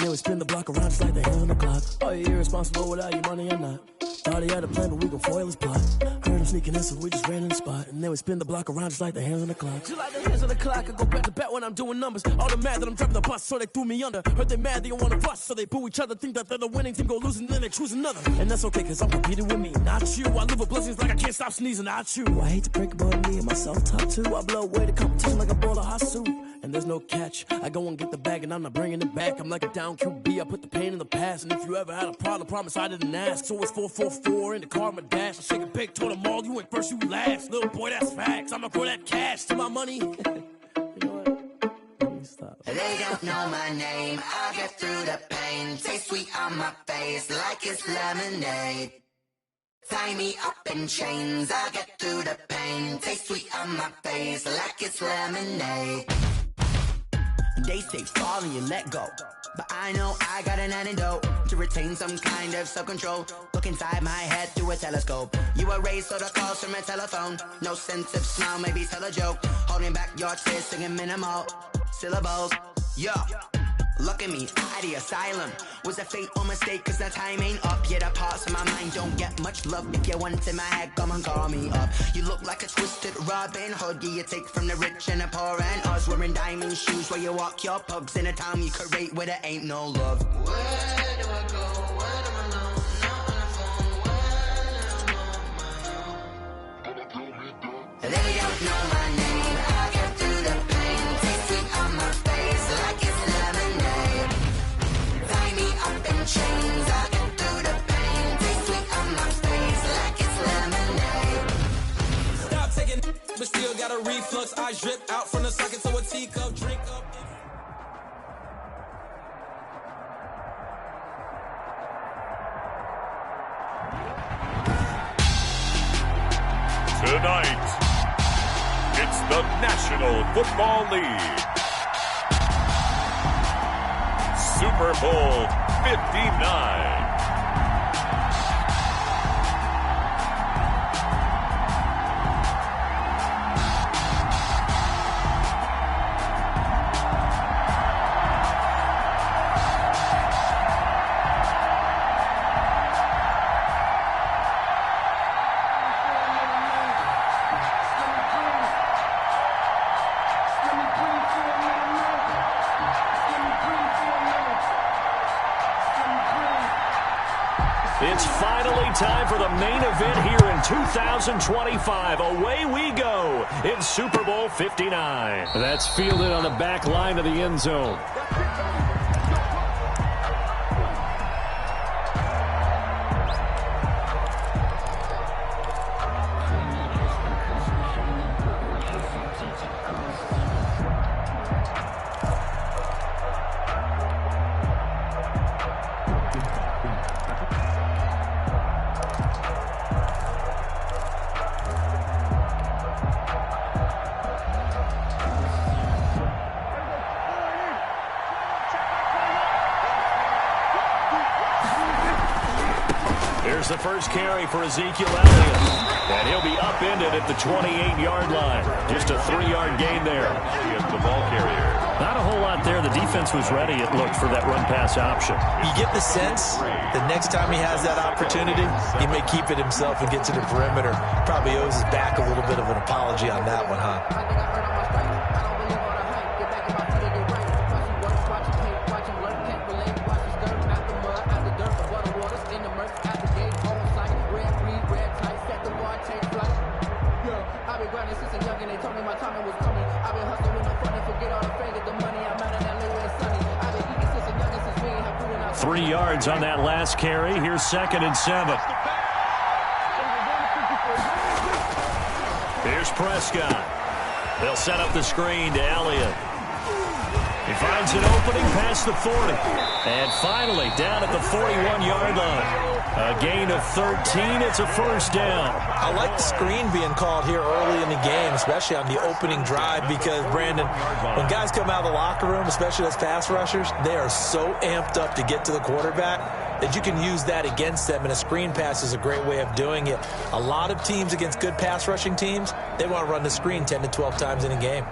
then we spin the block around just like the hands on the clock. Are you irresponsible without your money or not? Thought he had a plan, but we gon' foil his plot. Heard him sneaking in, so we just ran in the spot. And then we spin the block around just like the hands on the clock. Just like the hands on the clock, I go back to back when I'm doing numbers. All the mad that I'm driving the bus, so they threw me under. Heard they mad, they don't wanna bust, so they boo each other. Think that they're the winning team, go losing, then they choose another. And that's okay, cause I'm competing with me, not you. I live with blessings like I can't stop sneezing, not you. I hate to break about me and my self-talk too. I blow away the competition like a bowl of hot soup. And there's no catch, I go and get the bag and I'm not bringing it back. I'm like a down QB, I put the pain in the past. And if you ever had a problem, promise I didn't ask. So it's 444 in the car, my dash. I shake a big, told them all, you ain't first, you last. Little boy, that's facts, I'ma grow that cash to my money. You know what? Stop. They don't know my name, I get through the pain. Taste sweet on my face like it's lemonade. Tie me up in chains, I get through the pain. Taste sweet on my face like it's lemonade. They say fall and you let go, but I know I got an antidote to retain some kind of self-control. Look inside my head through a telescope. You were raised so the calls from a telephone. No sense of smile, maybe tell a joke. Holding back your tears, singing minimal syllables. Yo, look at me, out the asylum. Was a fate or mistake, cause the time ain't up. Yet the parts of my mind don't get much love. If you want in my head, come and call me up. You look like a twisted Robin Hood. Yeah, you take from the rich and the poor and us. Wearing diamond shoes where you walk your pugs. In a town you create where there ain't no love. Where do I go? When I'm alone? Not on the phone. When I'm on my own. They don't know my name. I get through the pain. Taste sweet on my face like it's lemonade. Tie me up in chains. I get through the pain. Taste sweet on my face like it's lemonade. Stop taking, but still got a reflux. I drip out from the socket to a teacup. Drink up. Tonight, it's the National Football League. Super Bowl 59. It's finally time for the main event here in 2025. Away we go in Super Bowl 59. That's fielded on the back line of the end zone. Here's the first carry for Ezekiel Elliott. And he'll be upended at the 28-yard line. Just a 3-yard gain there. He is the ball carrier. Not a whole lot there. The defense was ready, it looked, for that run-pass option. You get the sense that next time he has that opportunity, he may keep it himself and get to the perimeter. Probably owes his back a little bit of an apology on that one, huh? Three yards on that last carry. Here's 2nd and 7. Here's Prescott. They'll set up the screen to Elliott. He finds an opening past the 40. And finally down at the 41-yard line. A gain of 13. It's a first down. I like the screen being called here early in the game, especially on the opening drive, because, Brandon, when guys come out of the locker room, especially as pass rushers, they are so amped up to get to the quarterback that you can use that against them, and a screen pass is a great way of doing it. A lot of teams against good pass rushing teams, they want to run the screen 10 to 12 times in a game.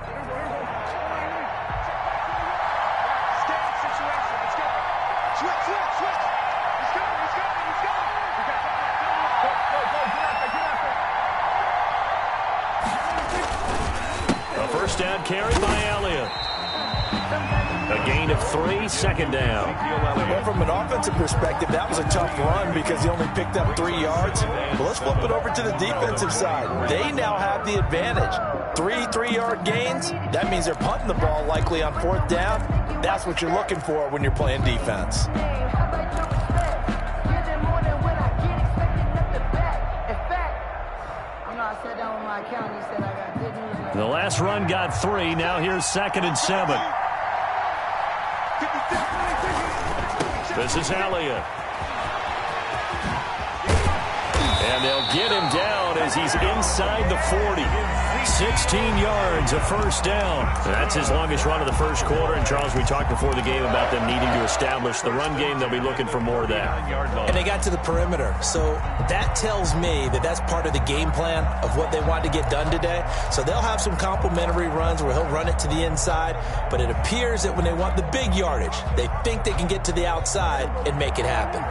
A first down carry by Elliott. A gain of 3, second down. Well, from an offensive perspective, that was a tough run because he only picked up 3 yards. But let's flip it over to the defensive side. They now have the advantage. 3 3-yard gains. That means they're punting the ball likely on 4th down. That's what you're looking for when you're playing defense. The last run got 3. Now here's 2nd and 7. This is Elliott. And they'll get him down as he's inside the 40. 16 yards, a first down. That's his longest run of the first quarter. And, Charles, we talked before the game about them needing to establish the run game. They'll be looking for more of that. And they got to the perimeter. So that tells me that that's part of the game plan of what they want to get done today. So they'll have some complementary runs where he'll run it to the inside. But it appears that when they want the big yardage, they think they can get to the outside and make it happen.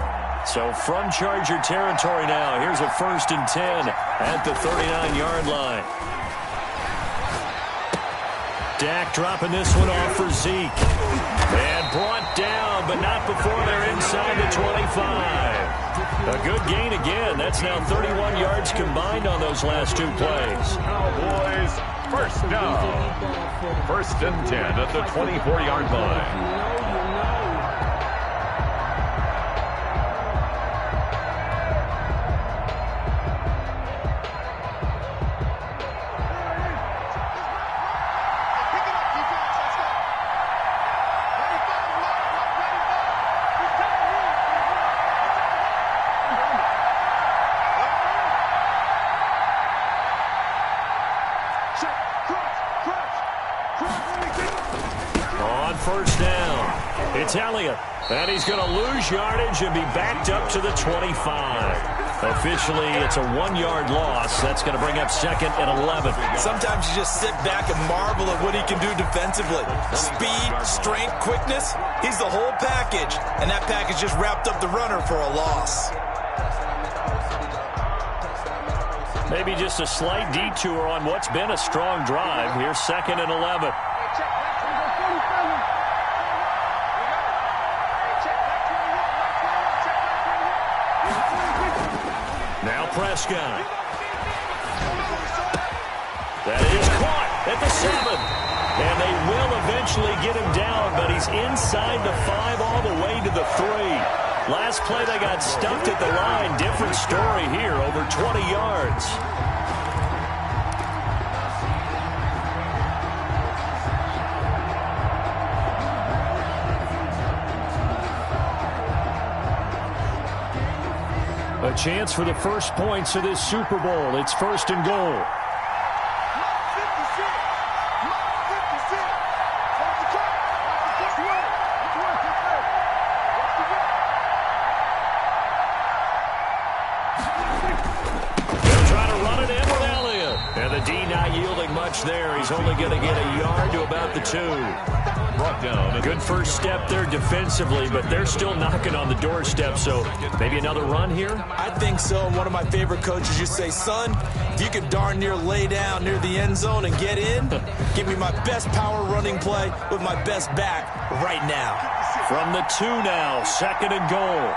So from Charger territory now, here's a 1st and 10 at the 39-yard line. Dak dropping this one off for Zeke. And brought down, but not before they're inside the 25. A good gain again. That's now 31 yards combined on those last 2 plays. Cowboys, first down. 1st and 10 at the 24-yard line. On 1st down, it's Elliott. And he's going to lose yardage and be backed up to the 25. Officially, it's a 1-yard loss. That's going to bring up 2nd and 11. Sometimes you just sit back and marvel at what he can do defensively. Speed, strength, quickness. He's the whole package. And that package just wrapped up the runner for a loss. Maybe just a slight detour on what's been a strong drive. Here's 2nd and 11. Now Prescott. That is caught at the 7. And they will eventually get him down, but he's inside the 5 all the way to the 3. Last play they got stuffed at the line. Different story here, over 20 yards. A chance for the first points of this Super Bowl. It's 1st and goal. There, he's only going to get a yard to about the 2. Brought down. A good first step there defensively, but they're still knocking on the doorstep, so maybe another run here? I think so. And one of my favorite coaches used to say, son, if you could darn near lay down near the end zone and get in, give me my best power running play with my best back right now. From the 2 now, 2nd and goal.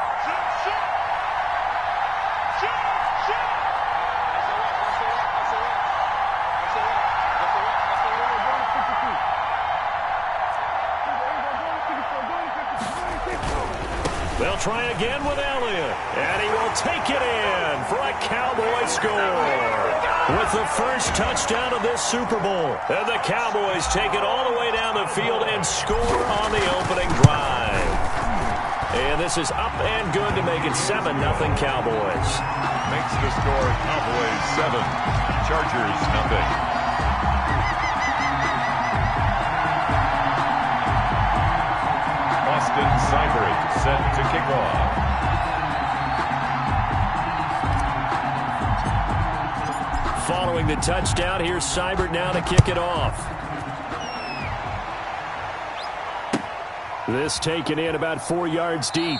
They'll try again with Elliott, and he will take it in for a Cowboy score. With the first touchdown of this Super Bowl, and the Cowboys take it all the way down the field and score on the opening drive. And this is up and good to make it 7-0 Cowboys. Makes the score Cowboys 7, Chargers 0. Seibert set to kick off. Following the touchdown, here's Seibert now to kick it off. This taken in about 4 yards deep.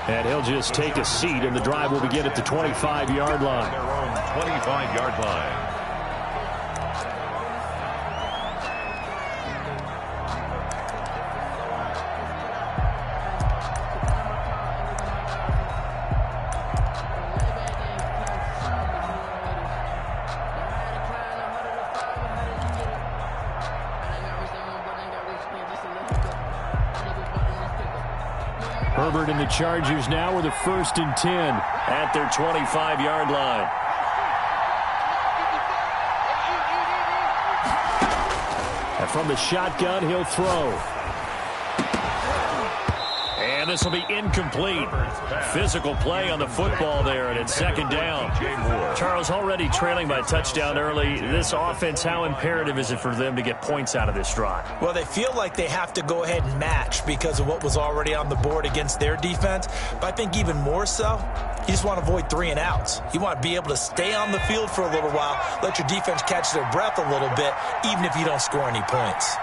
And he'll just take a seat, and the drive will begin at the 25-yard line. Their own 25-yard line. Herbert and the Chargers now with a 1st and 10 at their 25-yard line. And from the shotgun, he'll throw. And this will be incomplete. Physical play on the football there, and it's 2nd down. Charles, already trailing by a touchdown early. This offense, how imperative is it for them to get points out of this drive? Well, they feel like they have to go ahead and match because of what was already on the board against their defense. But I think even more so, you just want to avoid 3 and outs. You want to be able to stay on the field for a little while, let your defense catch their breath a little bit, even if you don't score any points.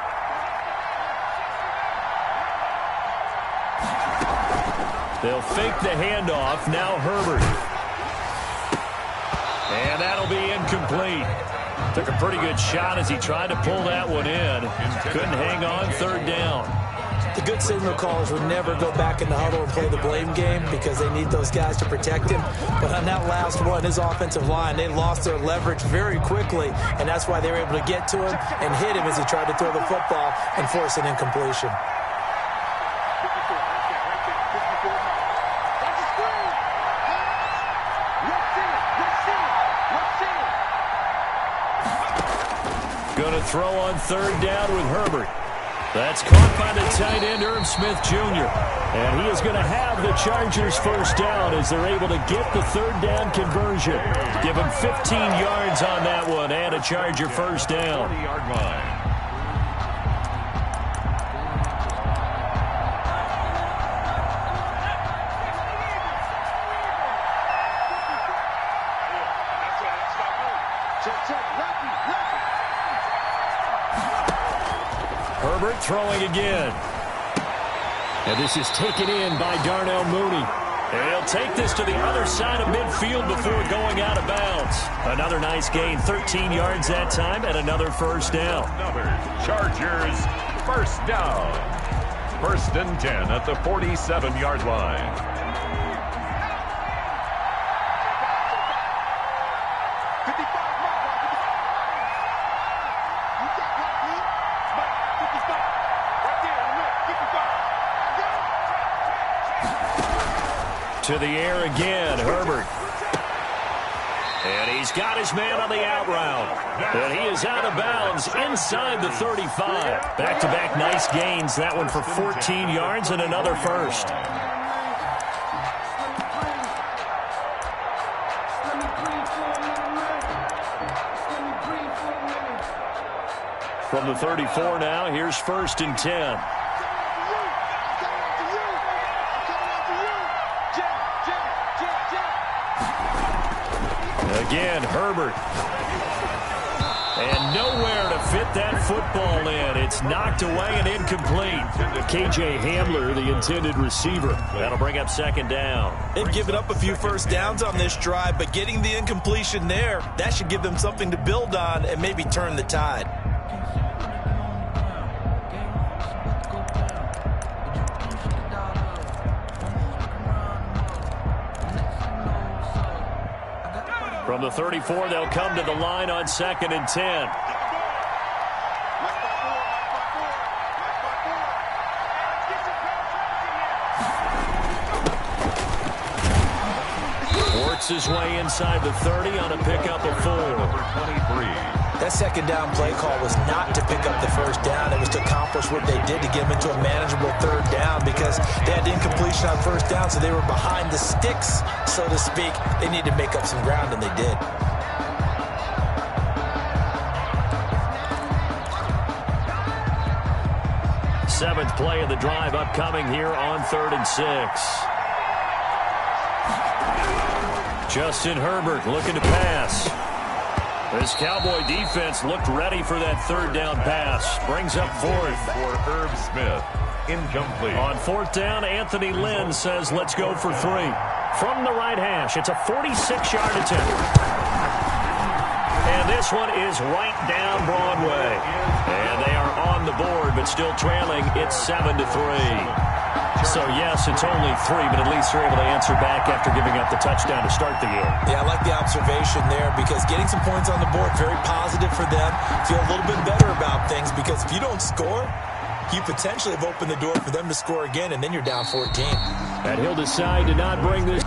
They'll fake the handoff. Now Herbert. And that'll be incomplete. Took a pretty good shot as he tried to pull that one in. Couldn't hang on. 3rd down. The good signal callers would never go back in the huddle and play the blame game because they need those guys to protect him. But on that last one, his offensive line, they lost their leverage very quickly, and that's why they were able to get to him and hit him as he tried to throw the football and force an incompletion. Going to throw on 3rd down with Herbert. That's caught by the tight end, Irv Smith Jr. And he is going to have the Chargers 1st down as they're able to get the 3rd down conversion. Give him 15 yards on that one and a Charger 1st down. 40-yard line. Herbert throwing again. And this is taken in by Darnell Mooney. And he'll take this to the other side of midfield before going out of bounds. Another nice gain, 13 yards that time, and another 1st down. Another Chargers 1st down. 1st and 10 at the 47-yard line. To the air again, Herbert. And he's got his man on the out route. And he is out of bounds inside the 35. Back-to-back nice gains. That one for 14 yards and another 1st. From the 34 now, here's 1st and 10. Again, Herbert. And nowhere to fit that football in. It's knocked away and incomplete. K.J. Hamler, the intended receiver. That'll bring up 2nd down. They've given up a few 1st downs on this drive, but getting the incompletion there, that should give them something to build on and maybe turn the tide. From the 34, they'll come to the line on 2nd and 10. Works his way inside the 30 on a pickup of 4. Number 23. That 2nd down play call was not to pick up the 1st down. It was to accomplish what they did to get them into a manageable 3rd down because they had incompletion on 1st down, so they were behind the sticks, so to speak. They needed to make up some ground, and they did. Seventh play of the drive upcoming here on 3rd and 6. Justin Herbert looking to pass. This Cowboy defense looked ready for that 3rd down pass. Brings up 4th. For Irv Smith. incomplete. On fourth down, Anthony Lynn says, let's go for 3. From the right hash, it's a 46-yard attempt. And this one is right down Broadway. And they are on the board, but still trailing. It's 7-3. So, yes, it's only 3, but at least they're able to answer back after giving up the touchdown to start the game. Yeah, I like the observation there because getting some points on the board, very positive for them. Feel a little bit better about things because if you don't score, you potentially have opened the door for them to score again, and then you're down 14. And he'll decide to not bring this.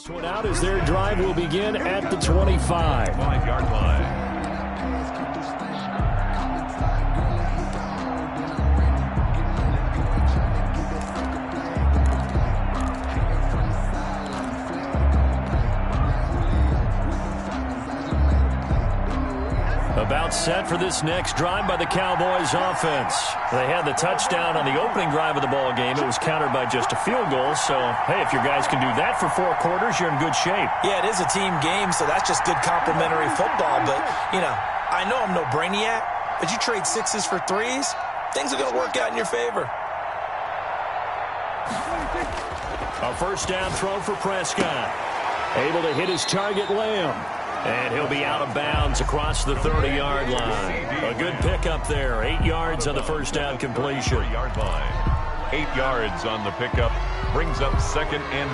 One out as their drive will begin at the 25. 5-yard line. About set for this next drive by the Cowboys offense. They had the touchdown on the opening drive of the ball game. It was countered by just a field goal. So, hey, if your guys can do that for 4 quarters, you're in good shape. Yeah, it is a team game, so that's just good complimentary football. But, you know, I know I'm no brainiac, but you trade 6s for 3s, things are going to work out in your favor. A first down throw for Prescott. Able to hit his target, Lamb. And he'll be out of bounds across the 30-yard line. A good pickup there. 8 yards on the first down completion. 3-yard line. 8 yards on the pickup. Brings up 2nd and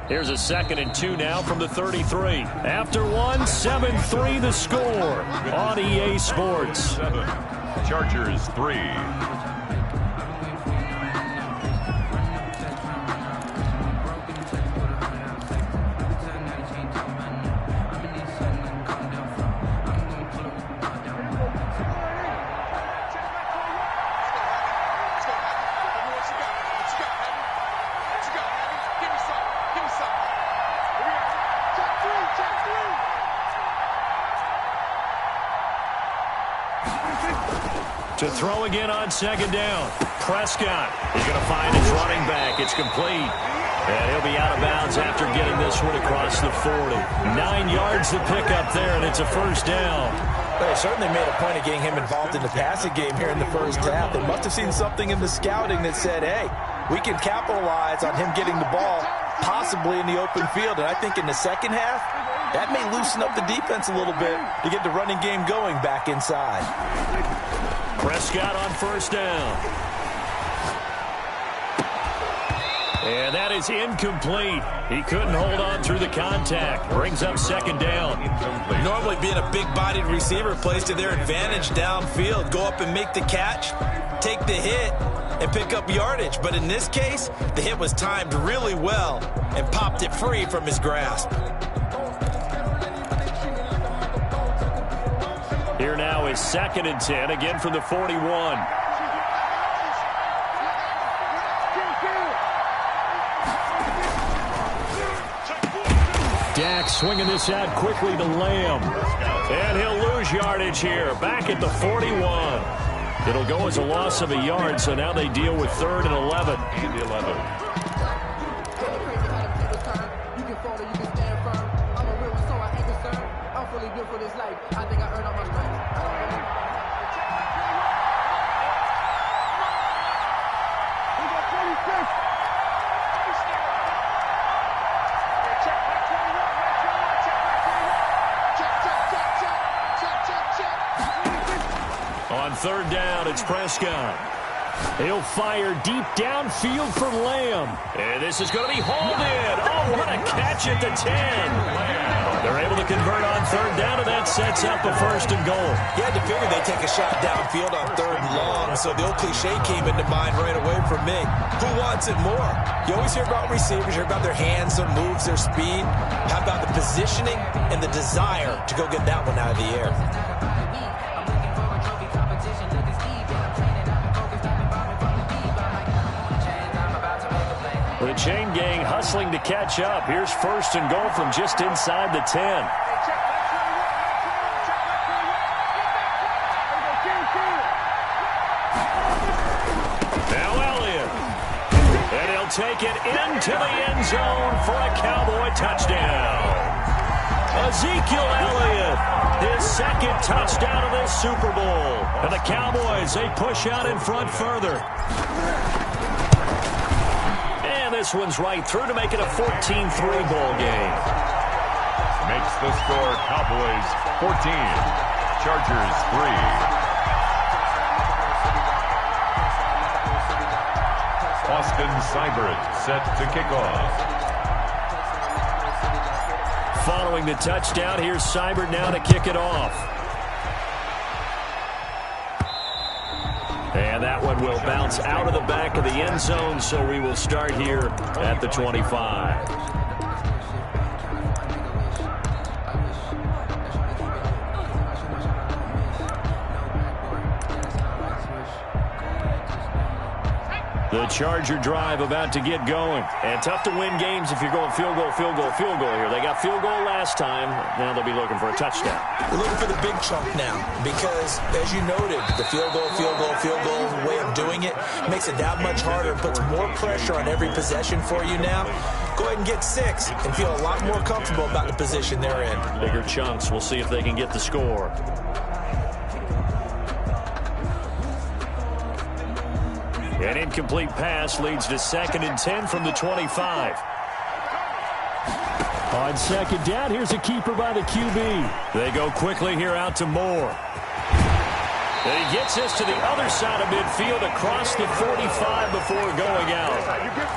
2. Here's a 2nd and 2 now from the 33. After 1, 7-3 the score on EA Sports. 7. Chargers 3. To throw again on 2nd down. Prescott is going to find his running back. It's complete. And he'll be out of bounds after getting this one across the 40. 9 yards to pick up there, and it's a first down. They certainly made a point of getting him involved in the passing game here in the first half. They must have seen something in the scouting that said, hey, we can capitalize on him getting the ball possibly in the open field. And I think in the second half, that may loosen up the defense a little bit to get the running game going back inside. Prescott on first down. And that is incomplete. He couldn't hold on through the contact. Brings up second down. Normally being a big-bodied receiver plays to their advantage downfield. Go up and make the catch, take the hit, and pick up yardage. But in this case, the hit was timed really well and popped it free from his grasp. Here now is 2nd and 10, again from the 41. Dak swinging this out quickly to Lamb. And he'll lose yardage here, back at the 41. It'll go as a loss of a yard, so now they deal with 3rd and 11. On 3rd down, it's Prescott. He'll fire deep downfield for Lamb. And this is going to be hauled in. Oh, what a catch at the 10. They're able to convert on 3rd down, and that sets up a 1st and goal. You had to figure they'd take a shot downfield on 3rd and long, so the old cliche came into mind right away for me. Who wants it more? You always hear about receivers, you hear about their hands, their moves, their speed. How about the positioning and the desire to go get that one out of the air? The chain gang hustling to catch up. Here's 1st and goal from just inside the 10. Now Elliott. And he'll take it into the end zone for a Cowboy touchdown. Ezekiel Elliott, his 2nd touchdown of this Super Bowl. And the Cowboys, they push out in front further. This one's right through to make it a 14-3 ball game. Makes the score Cowboys 14, Chargers 3. Austin Seibert set to kick off. Following the touchdown, here's Seibert now to kick it off. And that one will bounce out of the back of the end zone, so we will start here at the 25. The Charger drive about to get going. And tough to win games if you're going field goal, field goal, field goal here. They got field goal last time. Now they'll be looking for a touchdown. They're looking for the big chunk now because, as you noted, the field goal way of doing it makes it that much harder and puts more pressure on every possession for you now. Go ahead and get 6 and feel a lot more comfortable about the position they're in. Bigger chunks. We'll see if they can get the score. An incomplete pass leads to 2nd and 10 from the 25. On 2nd down, here's a keeper by the QB. They go quickly here out to Moore. And he gets this to the other side of midfield across the 45 before going out.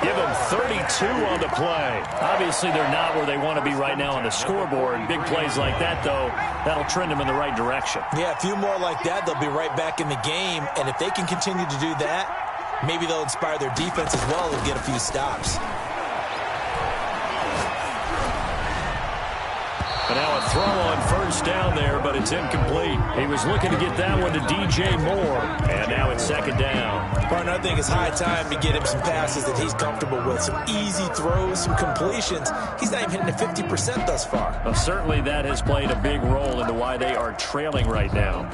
Give them 32 on the play. Obviously, they're not where they want to be right now on the scoreboard. Big plays like that, though, that'll trend them in the right direction. Yeah, a few more like that, they'll be right back in the game. And if they can continue to do that, maybe they'll inspire their defense as well and get a few stops. And now a throw on 1st down there, but it's incomplete. He was looking to get that one to DJ Moore, and now it's 2nd down. Partner, I think it's high time to get him some passes that he's comfortable with, some easy throws, some completions. He's not even hitting the 50% thus far. Well, certainly that has played a big role into why they are trailing right now.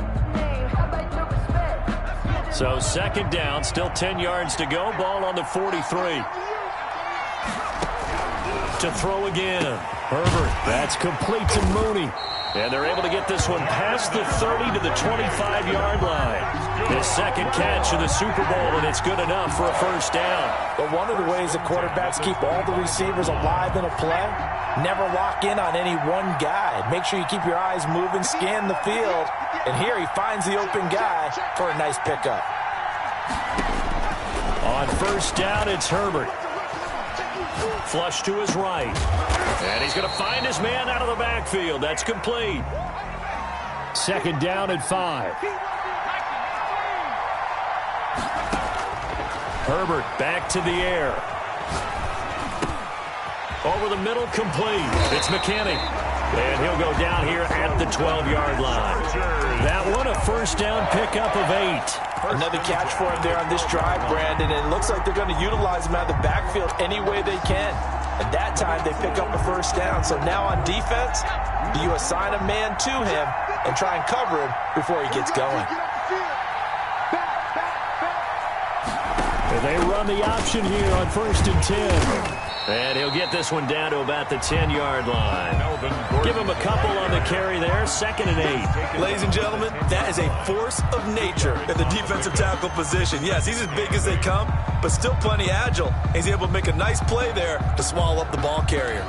So 2nd down, still 10 yards to go. Ball on the 43. to throw again. Herbert, that's complete to Mooney. And they're able to get this one past the 30 to the 25-yard line. His second catch in the Super Bowl, and it's good enough for a first down. But one of the ways that quarterbacks keep all the receivers alive in a play, never lock in on any one guy. Make sure you keep your eyes moving, scan the field. And here he finds the open guy for a nice pickup. On first down, it's Herbert. Flush to his right. And he's going to find his man out of the backfield. That's complete. Second down at 5. Herbert back to the air. Over the middle, complete. It's McKinney. And he'll go down here at the 12-yard line. That one, a first down pickup of 8. Another catch for him there on this drive, Brandon, and it looks like they're going to utilize him out of the backfield any way they can. At that time, they pick up a first down. So now on defense, do you assign a man to him and try and cover him before he gets going? And they run the option here on first and 10. And he'll get this one down to about the 10-yard line. Give him a couple on the carry there. Second and 8. Ladies and gentlemen, that is a force of nature in the defensive tackle position. Yes, he's as big as they come, but still plenty agile. He's able to make a nice play there to swallow up the ball carrier.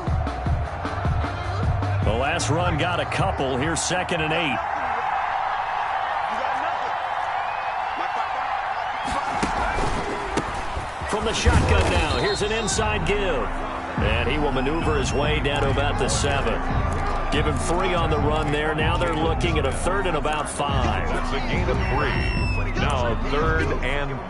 The last run got a couple. Here's second and 8. From the shotgun now, here's an inside give. And he will maneuver his way down to about the 7. Give him 3 on the run there. Now they're looking at a third and about 5. It's a gain of 3. Now third and 5.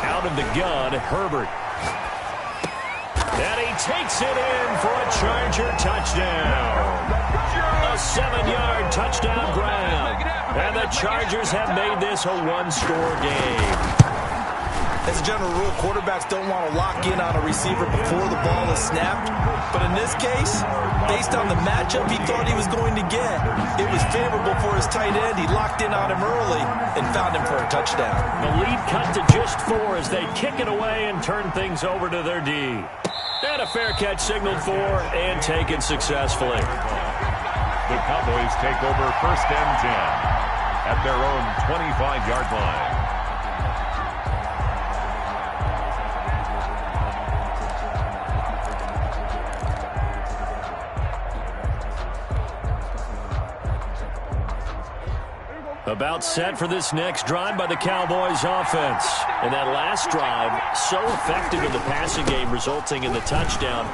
Out of the gun, Herbert. And he takes it in for a Charger touchdown. A 7-yard touchdown grab. And the Chargers have made this a one-score game. As a general rule, quarterbacks don't want to lock in on a receiver before the ball is snapped. But in this case, based on the matchup he thought he was going to get, it was favorable for his tight end. He locked in on him early and found him for a touchdown. The lead cut to just 4 as they kick it away and turn things over to their D. And a fair catch signaled for and taken successfully. The Cowboys take over first and 10 at their own 25-yard line. About set for this next drive by the Cowboys offense. And that last drive, so effective in the passing game, resulting in the touchdown.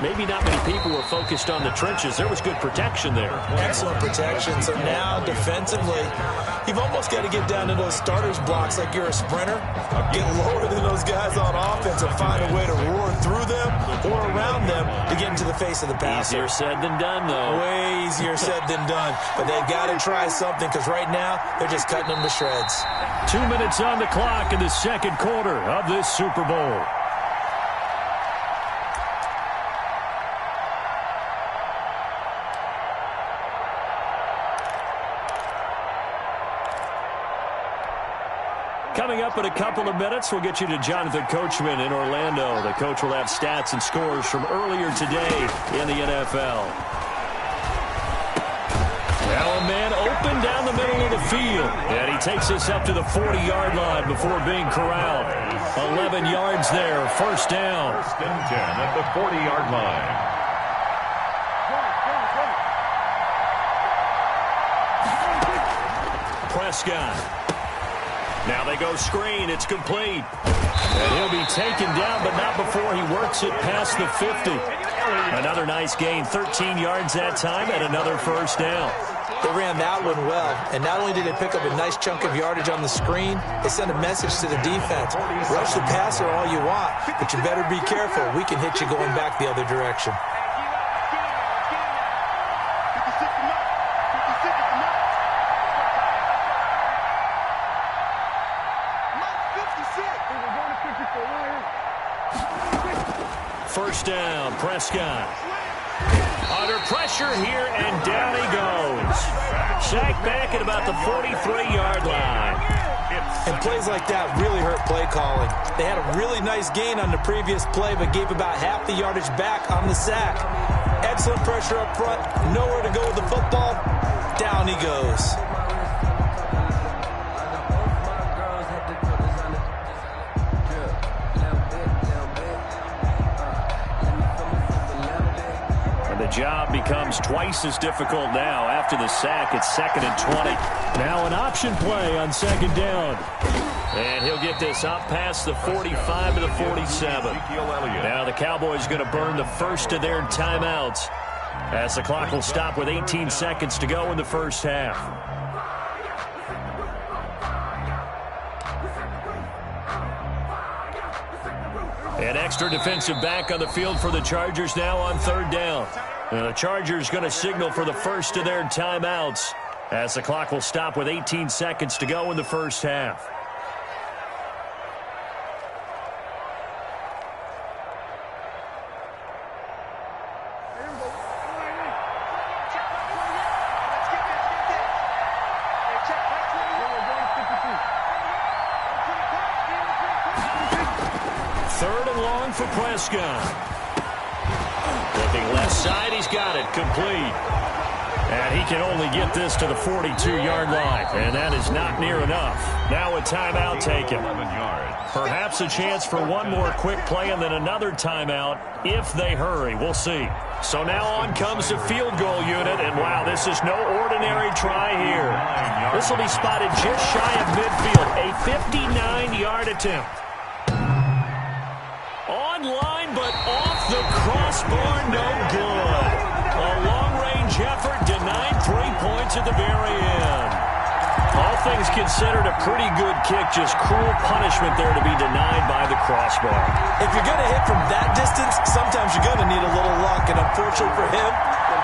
Maybe not many people were focused on the trenches. There was good protection there. Excellent protection. So now, defensively, you've almost got to get down to those starters blocks like you're a sprinter. Get lower than those guys on offense and find a way to roar through them or around them to get into the face of the passer. Easier said than done, though. Way easier said than done. But they've got to try something because right now, they're just cutting them to shreds. 2 minutes on the clock in the second quarter of this Super Bowl. Coming up in a couple of minutes, we'll get you to Jonathan Coachman in Orlando. The coach will have stats and scores from earlier today in the NFL. Now a man open down the middle of the field. And he takes this up to the 40-yard line before being corralled. 11 yards there, first down. First and 10 at the 40-yard line. Prescott. Now they go screen. It's complete. And he'll be taken down, but not before he works it past the 50. Another nice gain, 13 yards that time, and another first down. They ran that one well, and not only did they pick up a nice chunk of yardage on the screen, they sent a message to the defense. Rush the passer all you want, but you better be careful. We can hit you going back the other direction. First down, Prescott. Under pressure here, and down he goes. Sacked back at about the 43-yard line. And plays like that really hurt play calling. They had a really nice gain on the previous play, but gave about half the yardage back on the sack. Excellent pressure up front. Nowhere to go with the football. Down he goes. The job becomes twice as difficult now. After the sack, it's 2nd and 20. Now an option play on 2nd down. And he'll get this up past the 45 to the 47. Now the Cowboys going to burn the first of their timeouts as the clock will stop with 18 seconds to go in the first half. An extra defensive back on the field for the Chargers now on 3rd down. And the Chargers going to signal for the first of their timeouts as the clock will stop with 18 seconds to go in the first half. For Prescott. Looking left side, he's got it, complete. And he can only get this to the 42-yard line, and that is not near enough. Now a timeout taken. Perhaps a chance for one more quick play and then another timeout if they hurry. We'll see. So now on comes the field goal unit, and wow, this is no ordinary try here. This will be spotted just shy of midfield, a 59-yard attempt. Line, but off the crossbar, no good. A long-range effort denied 3 points at the very end. All things considered, a pretty good kick, just cruel punishment there to be denied by the crossbar. If you're going to hit from that distance, sometimes you're going to need a little luck, and unfortunately for him,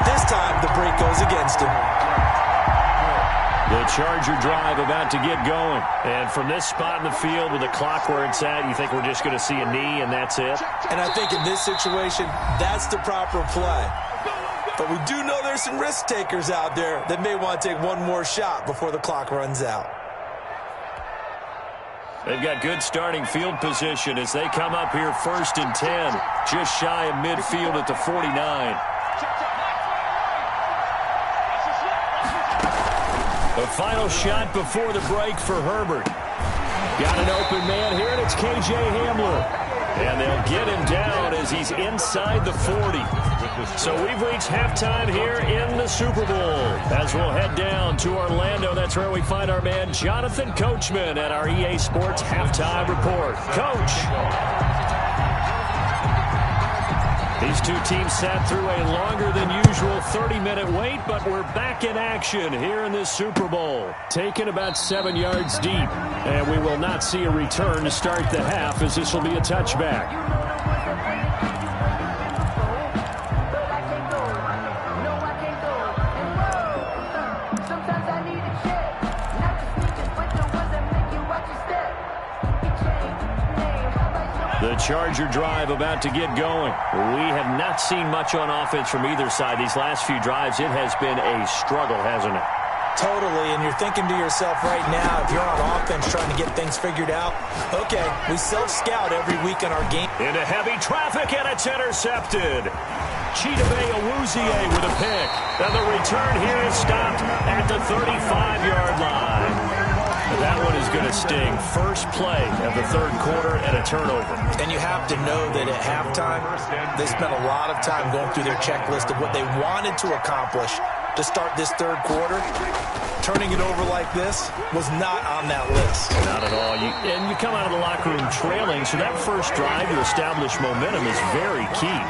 this time the break goes against him. The Charger drive about to get going. And from this spot in the field with the clock where it's at, you think we're just going to see a knee and that's it? And I think in this situation, that's the proper play. But we do know there's some risk takers out there that may want to take one more shot before the clock runs out. They've got good starting field position as they come up here 1st and 10, just shy of midfield at the 49. The final shot before the break for Herbert. Got an open man here, and it's K.J. Hamler. And they'll get him down as he's inside the 40. So we've reached halftime here in the Super Bowl. As we'll head down to Orlando, that's where we find our man Jonathan Coachman at our EA Sports Halftime Report. Coach. These two teams sat through a longer than usual 30-minute wait, but we're back in action here in this Super Bowl. Taken about 7 yards deep, and we will not see a return to start the half as this will be a touchback. The Charger drive about to get going. We have not seen much on offense from either side. These last few drives, it has been a struggle, hasn't it? Totally, and you're thinking to yourself right now, if you're on offense trying to get things figured out, okay, we self-scout every week in our game. Into heavy traffic, and it's intercepted. Chidobe Awuzie with a pick. And the return here is stopped at the 35-yard line. That one is going to sting. First play of the third quarter and a turnover. And you have to know that at halftime, they spent a lot of time going through their checklist of what they wanted to accomplish to start this third quarter. Turning it over like this was not on that list. Not at all. And you come out of the locker room trailing, so that first drive to establish momentum is very key.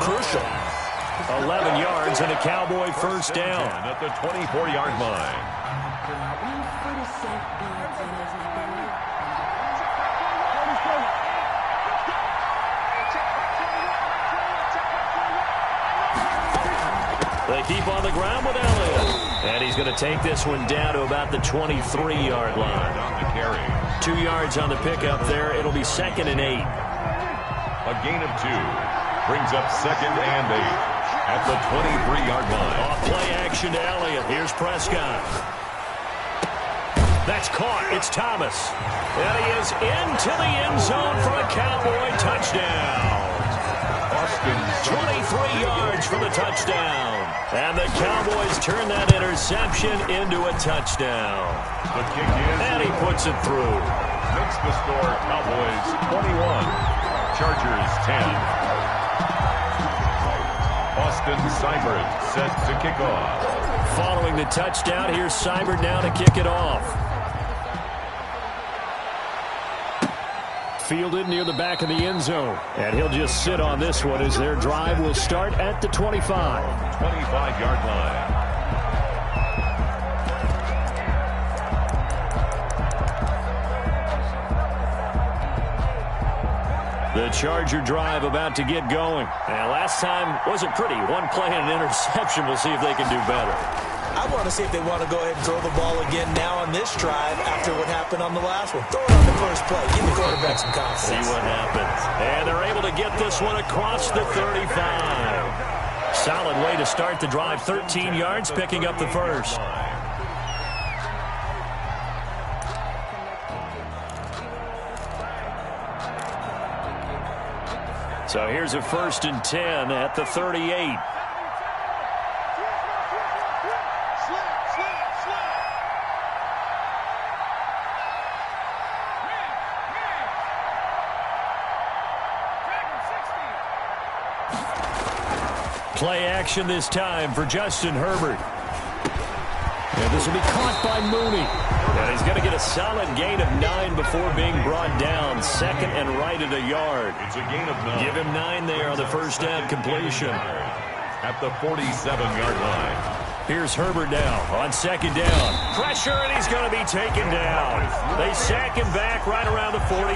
Crucial. 11 yards and a Cowboy first down at the 24-yard line. They keep on the ground with Elliott. And he's going to take this one down to about the 23-yard line. 2 yards on the pickup there. It'll be 2nd and 8. A gain of 2 brings up 2nd and 8. at the 23-yard line. Off play action to Elliott. Here's Prescott. That's caught. It's Thomas. And he is into the end zone for a Cowboy touchdown. 23 yards for the touchdown. And the Cowboys turn that interception into a touchdown. The kick is. And he puts it through. Makes the score Cowboys 21, Chargers 10. Austin Seibert set to kick off. Following the touchdown, here's Seibert now to kick it off. Fielded near the back of the end zone. And he'll just sit on this one as their drive will start at the 25. 25-yard line. The Charger drive about to get going. And last time wasn't pretty. One play and an interception. We'll see if they can do better. I want to see if they want to go ahead and throw the ball again now on this drive after what happened on the last one. Throw it on the first play. Give the quarterback some confidence. See what happens. And they're able to get this one across the 35. Solid way to start the drive. 13 yards, picking up the first. So here's a 1st and 10 at the 38. Play action this time for Justin Herbert. And this will be caught by Mooney. And he's going to get a solid gain of 9 before being brought down. Second and right at a yard. It's a gain of 9. Give him 9 there on the first down completion. At the 47-yard line. Here's Herbert now on second down. Pressure, and he's going to be taken down. They sack him back right around the 44.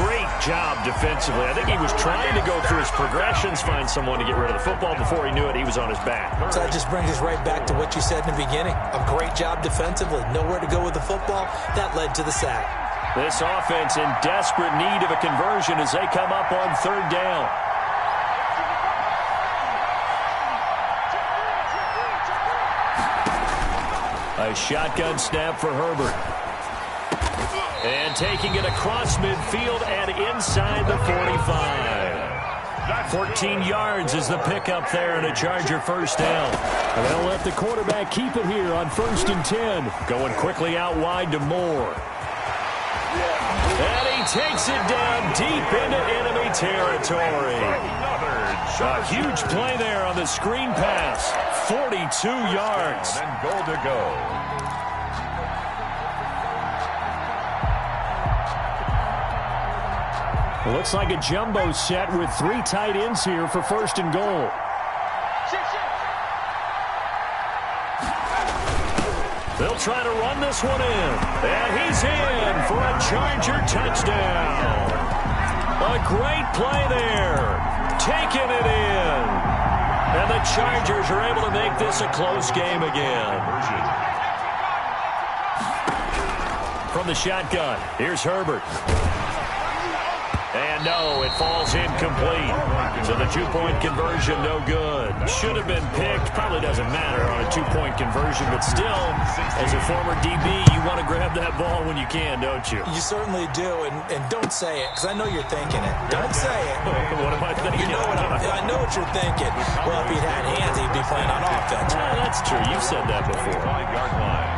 Great job defensively. I think he was trying to go through his progressions, find someone to get rid of the football. Before he knew it, he was on his back. So that just brings us right back to what you said in the beginning. A great job defensively. Nowhere to go with the football. That led to the sack. This offense in desperate need of a conversion as they come up on third down. A shotgun snap for Herbert. And taking it across midfield and inside the 45. 14 yards is the pickup there and a Charger first down. And they'll let the quarterback keep it here on 1st and 10. Going quickly out wide to Moore. And he takes it down deep into enemy territory. A huge play there on the screen pass. 42 yards. And goal to go. Looks like a jumbo set with 3 tight ends here for 1st and goal. They'll try to run this one in. And he's in for a Charger touchdown. A great play there. Taking it in. And the Chargers are able to make this a close game again. From the shotgun, here's Herbert. And no, it falls incomplete. So the 2-point conversion, no good. Should have been picked. Probably doesn't matter on a 2-point conversion, but still, as a former DB, you want to grab that ball when you can, don't you? You certainly do, and don't say it, because I know you're thinking it. Don't say it. What am I thinking? You know I know what you're thinking. Well, if he'd had hands, he'd be playing on offense. That's true. You've said that before. 5-yard line.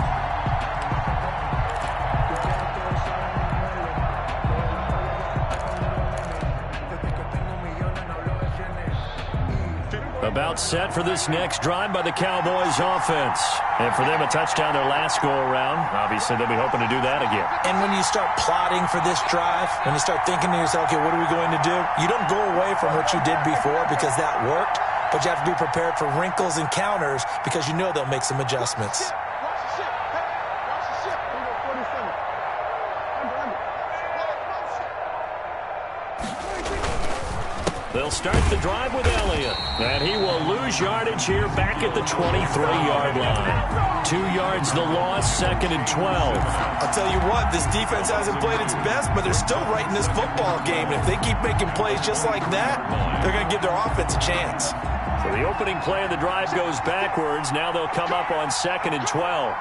About set for this next drive by the Cowboys offense. And for them, a touchdown their last go-around. Obviously, they'll be hoping to do that again. And when you start plotting for this drive, when you start thinking to yourself, okay, what are we going to do? You don't go away from what you did before because that worked, but you have to be prepared for wrinkles and counters because you know they'll make some adjustments. The They'll start the drive with Elliott. And he will lose yardage here back at the 23-yard line. 2 yards the loss, 2nd and 12. I'll tell you what, this defense hasn't played its best, but they're still right in this football game. And if they keep making plays just like that, they're going to give their offense a chance. So the opening play of the drive goes backwards. Now they'll come up on 2nd and 12.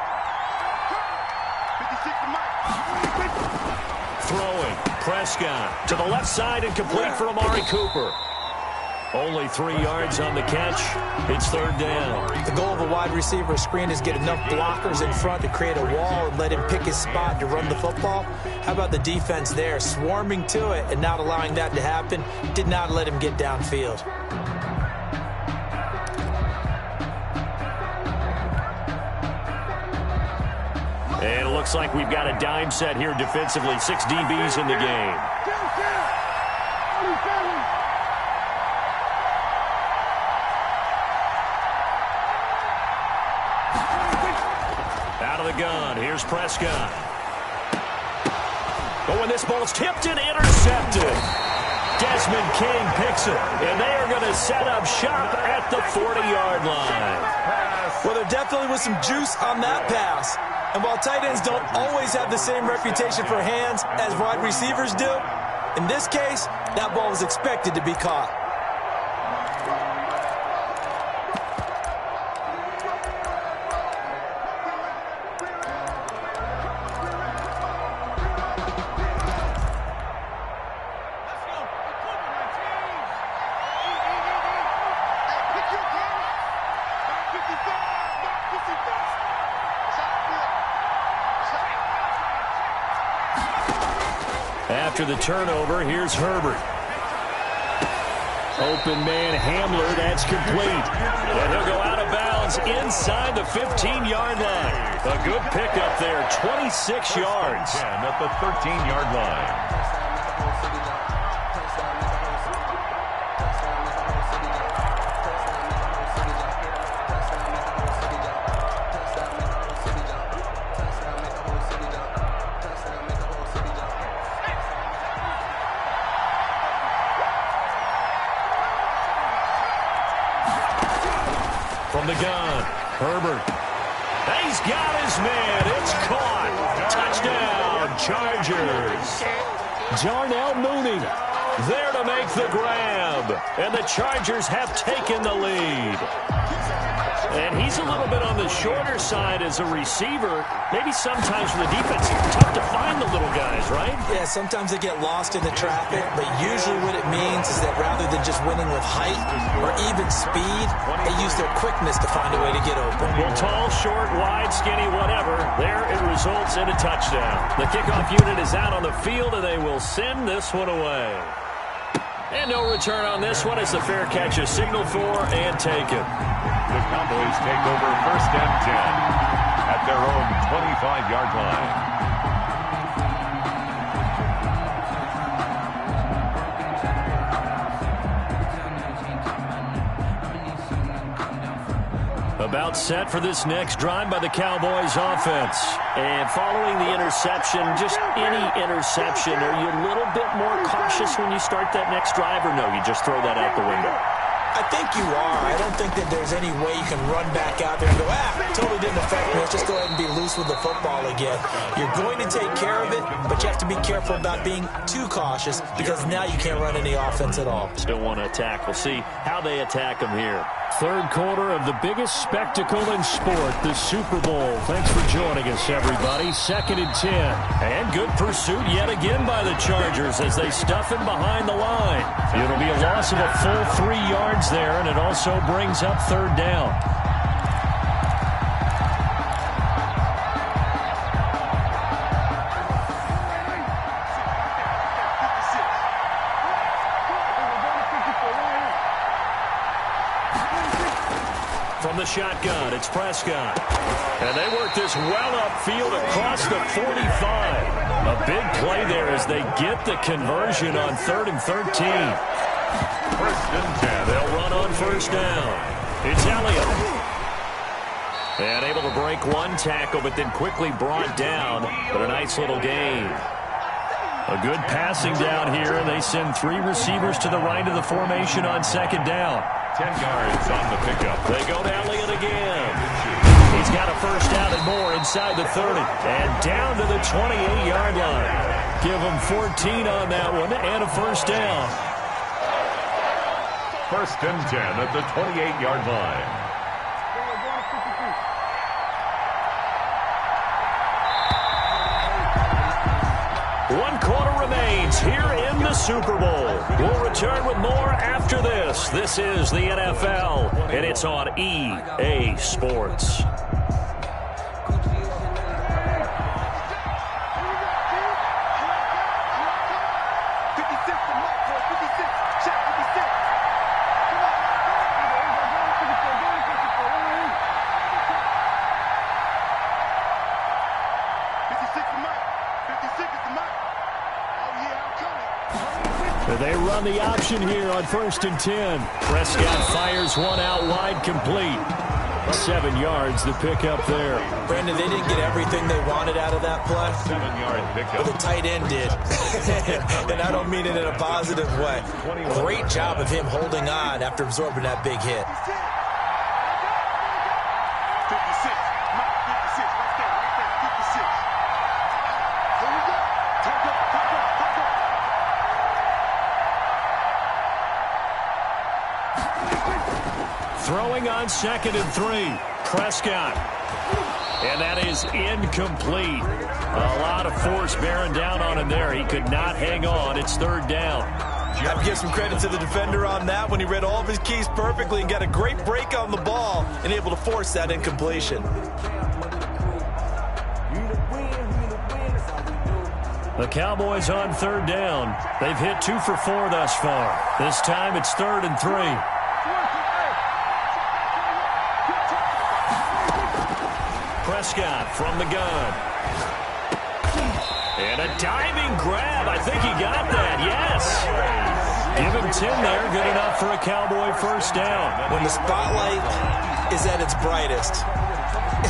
Throwing, Prescott to the left side and complete for Amari Cooper. Only 3 yards on the catch. It's 3rd down. The goal of a wide receiver screen is get enough blockers in front to create a wall and let him pick his spot to run the football. How about the defense there, swarming to it and not allowing that to happen? Did not let him get downfield. And it looks like we've got a dime set here defensively. 6 DBs in the game. Out of the gun. Here's Prescott. Oh, and this ball's tipped and intercepted. Desmond King picks it. And they are going to set up shop at the 40-yard line. Well, there definitely was some juice on that pass. And while tight ends don't always have the same reputation for hands as wide receivers do, in this case, that ball was expected to be caught. After the turnover, here's Herbert. Open man Hamler, that's complete. And he'll go out of bounds inside the 15-yard line. A good pickup there, 26 yards. At the 13-yard line. From the gun, Herbert. He's got his man. It's caught. Touchdown, Chargers. Jarnell Mooney there to make the grab. And the Chargers have taken the lead. And he's a little bit on the shorter side as a receiver. Maybe sometimes for the defense, it's tough to find the little guys, right? Yeah, sometimes they get lost in the traffic, but usually what it means is that rather than just winning with height or even speed, they use their quickness to find a way to get open. Well, tall, short, wide, skinny, whatever, there it results in a touchdown. The kickoff unit is out on the field, and they will send this one away. And no return on this one as the fair catch is signaled for and taken. The Cowboys take over 1st and 10 at their own 25-yard line. About set for this next drive by the Cowboys offense. And following the interception, just any interception, are you a little bit more cautious when you start that next drive, or no, you just throw that out the window? I think you are. I don't think that there's any way you can run back out there and go, totally didn't affect me. Let's just go ahead and be loose with the football again. You're going to take care of it, but you have to be careful about being too cautious because now you can't run any offense at all. Still want to attack. We'll see how they attack them here. Third quarter of the biggest spectacle in sport, the Super Bowl. Thanks for joining us, everybody. 2nd and 10. And good pursuit yet again by the Chargers as they stuff him behind the line. It'll be a loss of a full 3 yards there, and it also brings up 3rd down. From the shotgun, it's Prescott. And they work this well upfield across the 45. A big play there as they get the conversion on 3rd and 13. 1st and 10. They'll run on 1st down. It's Elliott. And able to break one tackle, but then quickly brought down. But a nice little gain. A good passing down here, and they send 3 receivers to the right of the formation on second down. 10 yards on the pickup. They go to Elliott again. He's got a first down and more inside the 30. And down to the 28-yard line. Give him 14 on that one and a first down. First and 10 at the 28-yard line. One quarter remains here in the Super Bowl. We'll return with more after this. This is the NFL, and it's on EA Sports. They run the option here on 1st and 10. Prescott fires one out wide, complete. 7 yards, the pickup there. Brandon, they didn't get everything they wanted out of that play. 7-yard pickup. But the tight end did. And I don't mean it in a positive way. Great job of him holding on after absorbing that big hit. 56. Mike, 56. Right there. 56. Here we go. Take up. Throwing on 2nd and 3. Prescott. And that is incomplete. A lot of force bearing down on him there. He could not hang on. It's 3rd down. I have to give some credit to the defender on that when he read all of his keys perfectly and got a great break on the ball and able to force that incompletion. The Cowboys on 3rd down. They've hit 2 for 4 thus far. This time it's 3rd and 3. Prescott from the gun. And a diving grab. I think he got that. Yes. Give him 10 there. Good enough for a Cowboy first down. When the spotlight is at its brightest,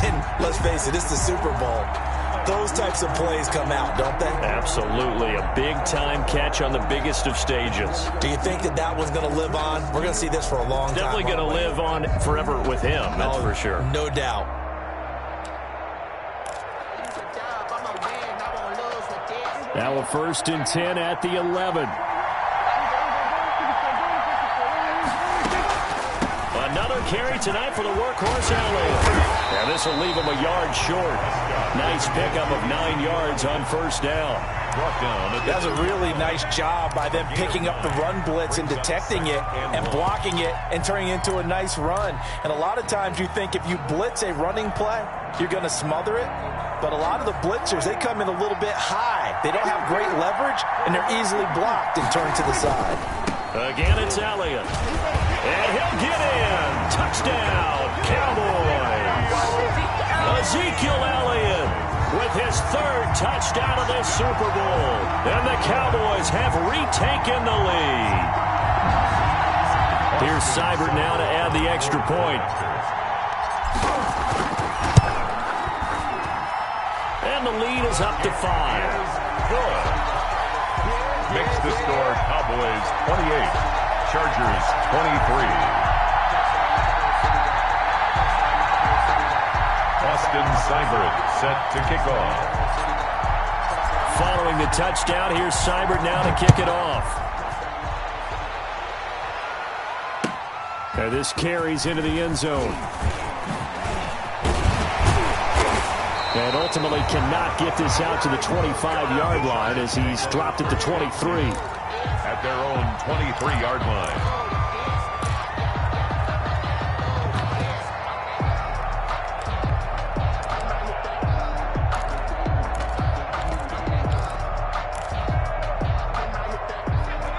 and let's face it, it's the Super Bowl, those types of plays come out, don't they? Absolutely. A big-time catch on the biggest of stages. Do you think that that one's going to live on? We're going to see this for a long time. Definitely going to live on forever with him, that's for sure. No doubt. Now a 1st and 10 at the 11. Another carry tonight for the workhorse Elliott. And this will leave him a yard short. Nice pickup of 9 yards on first down. That's a really nice job by them picking up the run blitz and detecting it and blocking it and turning it into a nice run. And a lot of times you think if you blitz a running play, you're going to smother it. But a lot of the blitzers, they come in a little bit high. They don't have great leverage, and they're easily blocked and turned to the side. Again, it's Elliott. And he'll get in. Touchdown, Cowboys. Ezekiel Elliott with his 3rd touchdown of this Super Bowl. And the Cowboys have retaken the lead. Here's Seibert now to add the extra point. And the lead is up to 5. Good. Makes the score Cowboys 28, Chargers 23. Austin Seibert set to kick off. Following the touchdown, here's Seibert now to kick it off. And this carries into the end zone. And ultimately cannot get this out to the 25-yard line as he's dropped it to 23. At their own 23-yard line.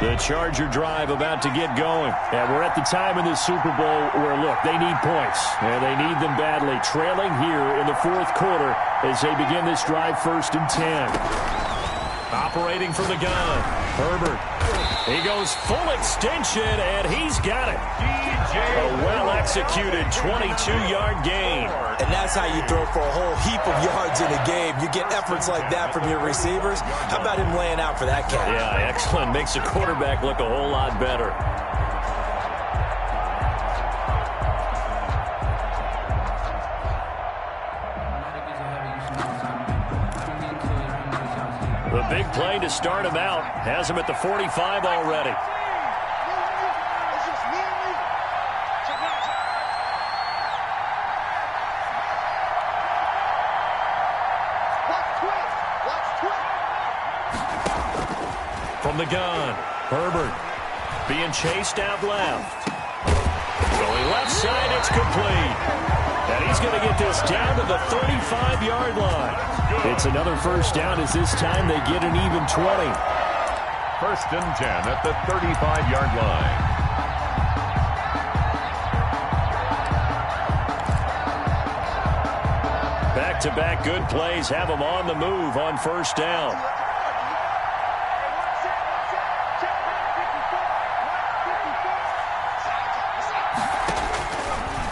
The Charger drive about to get going. And we're at the time in the Super Bowl where, look, they need points. And they need them badly. Trailing here in the 4th quarter as they begin this drive 1st and 10. Operating from the gun, Herbert. He goes full extension, and he's got it. A well-executed 22-yard gain. And that's how you throw for a whole heap of yards in a game. You get efforts like that from your receivers. How about him laying out for that catch? Yeah, excellent. Makes the quarterback look a whole lot better. The big play to start him out. Has him at the 45 already. From the gun, Herbert being chased out left. Going left side, it's complete. And he's going to get this down to the 35-yard line. It's another first down as this time they get an even 20. First and 10 at the 35-yard line. Back-to-back good plays have them on the move on first down.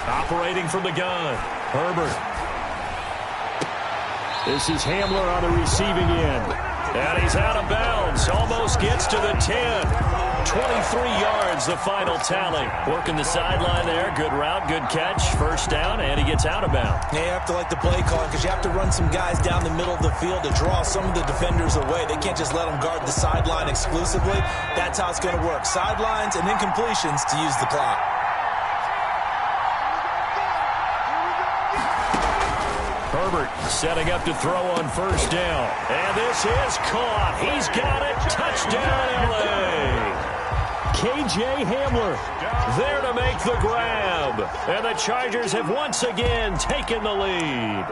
Operating from the gun, Herbert. This is Hamler on the receiving end. And he's out of bounds. Almost gets to the 10. 23 yards, the final tally. Working the sideline there. Good route, good catch. First down, and he gets out of bounds. Yeah, you have to like the play calling because you have to run some guys down the middle of the field to draw some of the defenders away. They can't just let them guard the sideline exclusively. That's how it's going to work. Sidelines and incompletions to use the clock. Herbert setting up to throw on first down. And this is caught. He's got it. Touchdown, L.A. K.J. Hamler there to make the grab. And the Chargers have once again taken the lead.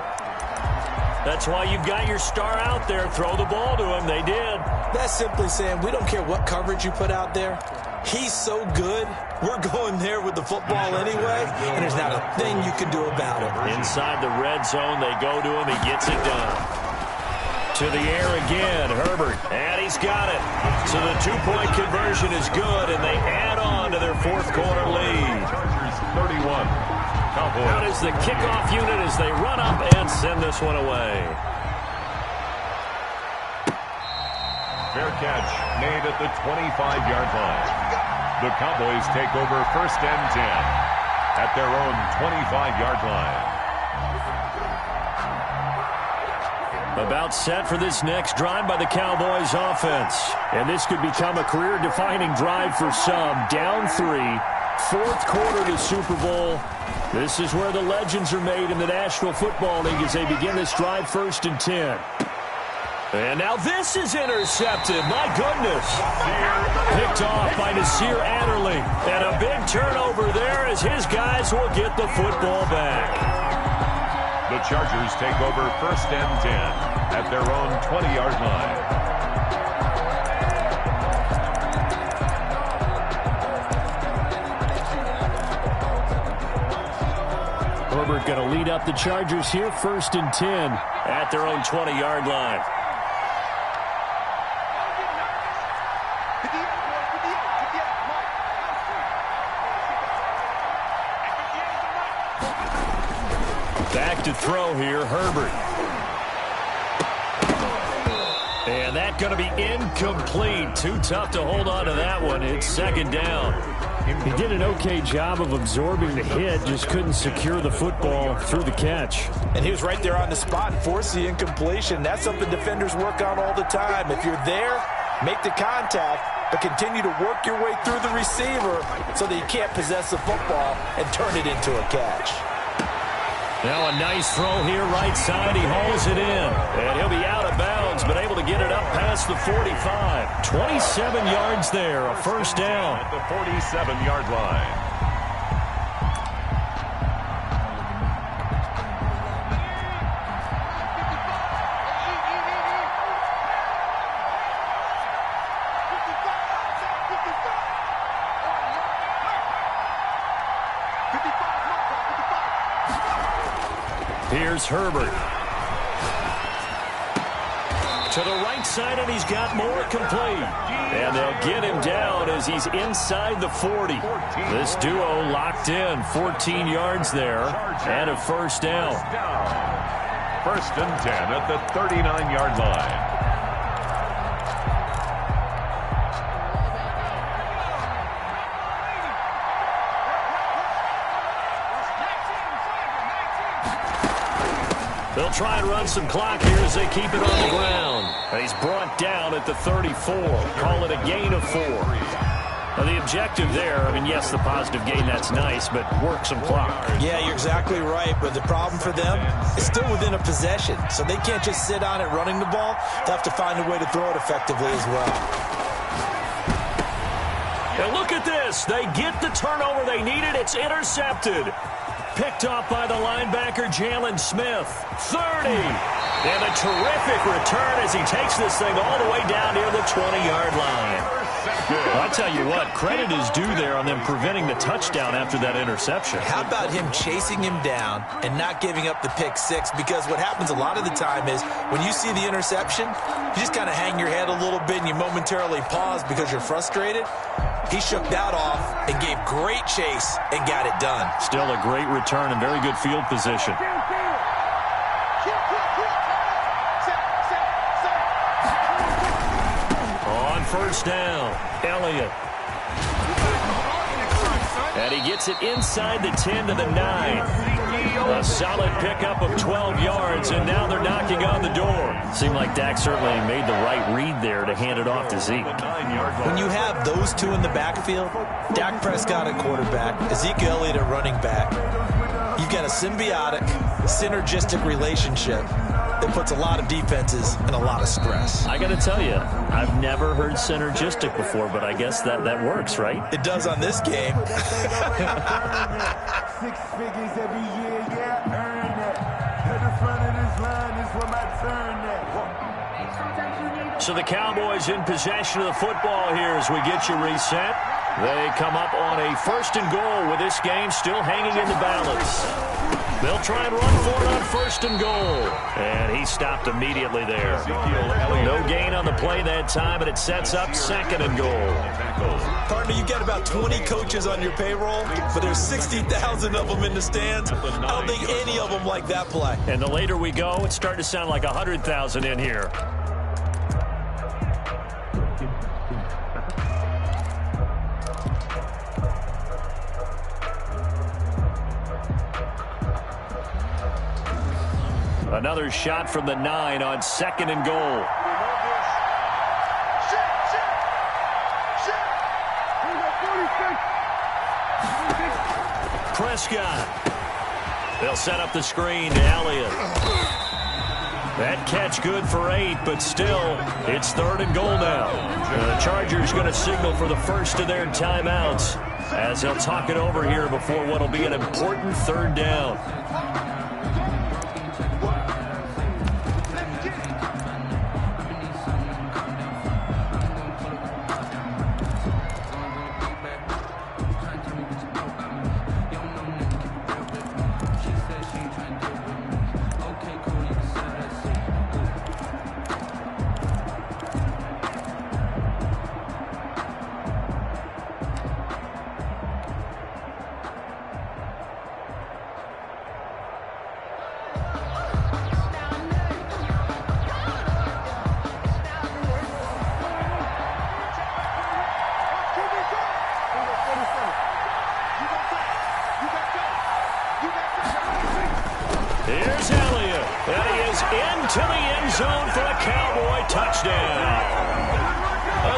That's why you've got your star out there. Throw the ball to him. They did. That's simply saying we don't care what coverage you put out there. He's so good, we're going there with the football anyway, and there's not a thing you can do about it. Inside the red zone, they go to him. He gets it done. To the air again, Herbert, and he's got it. So the two-point conversion is good, and they add on to their fourth quarter lead. Chargers 31. Cowboys. Out is the kickoff unit as they run up and send this one away. Fair catch made at the 25-yard line. The Cowboys take over first and 10 at their own 25-yard line. About set for this next drive by the Cowboys offense. And this could become a career-defining drive for some. Down 3, fourth quarter to Super Bowl. This is where the legends are made in the National Football League as they begin this drive first and 10. And now this is intercepted. My goodness. Picked off by Nasir Adderley. And a big turnover there as his guys will get the football back. The Chargers take over first and 10 at their own 20-yard line. Herbert going to lead up the Chargers here, first and 10 at their own 20-yard line. Back to throw here, Herbert. And that's going to be incomplete. Too tough to hold on to that one. It's second down. He did an okay job of absorbing the hit, just couldn't secure the football through the catch. And he was right there on the spot, forced the incompletion. That's something defenders work on all the time. If you're there, make the contact, but continue to work your way through the receiver so that you can't possess the football and turn it into a catch. Now a nice throw here, right side. He hauls it in. And he'll be out of bounds, but able to get it up past the 45. 27 yards there, a first down. At the 47-yard line. Here's Herbert. To the right side, and he's got more complete. And they'll get him down as he's inside the 40. This duo locked in, 14 yards there, and a first down. First and 10 at the 39-yard line. They'll try and run some clock here as they keep it on the ground. And he's brought down at the 34. Call it a gain of 4. Now, the objective there, I mean, yes, the positive gain, that's nice, but work some clock. Yeah, you're exactly right, but the problem for them is still within a possession, so they can't just sit on it running the ball. They'll have to find a way to throw it effectively as well. And look at this. They get the turnover they needed. It's intercepted. Picked off by the linebacker, Jalen Smith. 30. And a terrific return as he takes this thing all the way down near the 20-yard line. Well, I'll tell you what, credit is due there on them preventing the touchdown after that interception. How about him chasing him down and not giving up the pick six? Because what happens a lot of the time is when you see the interception, you just kind of hang your head a little bit and you momentarily pause because you're frustrated. He shook that off and gave great chase and got it done. Still a great return and very good field position. On first down, Elliott. And he gets it inside the 10 to the 9. A solid pickup of 12 yards, and now they're knocking on the door. Seemed like Dak certainly made the right read there to hand it off to Zeke. When you have those two in the backfield, Dak Prescott at quarterback, Ezekiel Elliott at running back, you've got a symbiotic, synergistic relationship that puts a lot of defenses in a lot of stress. I got to tell you, I've never heard synergistic before, but I guess that works, right? It does on this game. 6 figures every year, yeah, earn that. At the front of this line is where my turn at. So the Cowboys in possession of the football here as we get you reset. They come up on a first and goal with this game still hanging in the balance. They'll try and run for it on first and goal. And he stopped immediately there. No gain on the play that time, and it sets up second and goal. Partner, you've got about 20 coaches on your payroll, but there's 60,000 of them in the stands. I don't think any of them like that play. And the later we go, it's starting to sound like 100,000 in here. Another shot from the 9 on second and goal. Prescott. They'll set up the screen to Elliott. That catch good for 8, but still, it's third and goal now. The Chargers going to signal for the first of their timeouts as they'll talk it over here before what will be an important third down. Here's Elliott, and he is into the end zone for a Cowboy touchdown.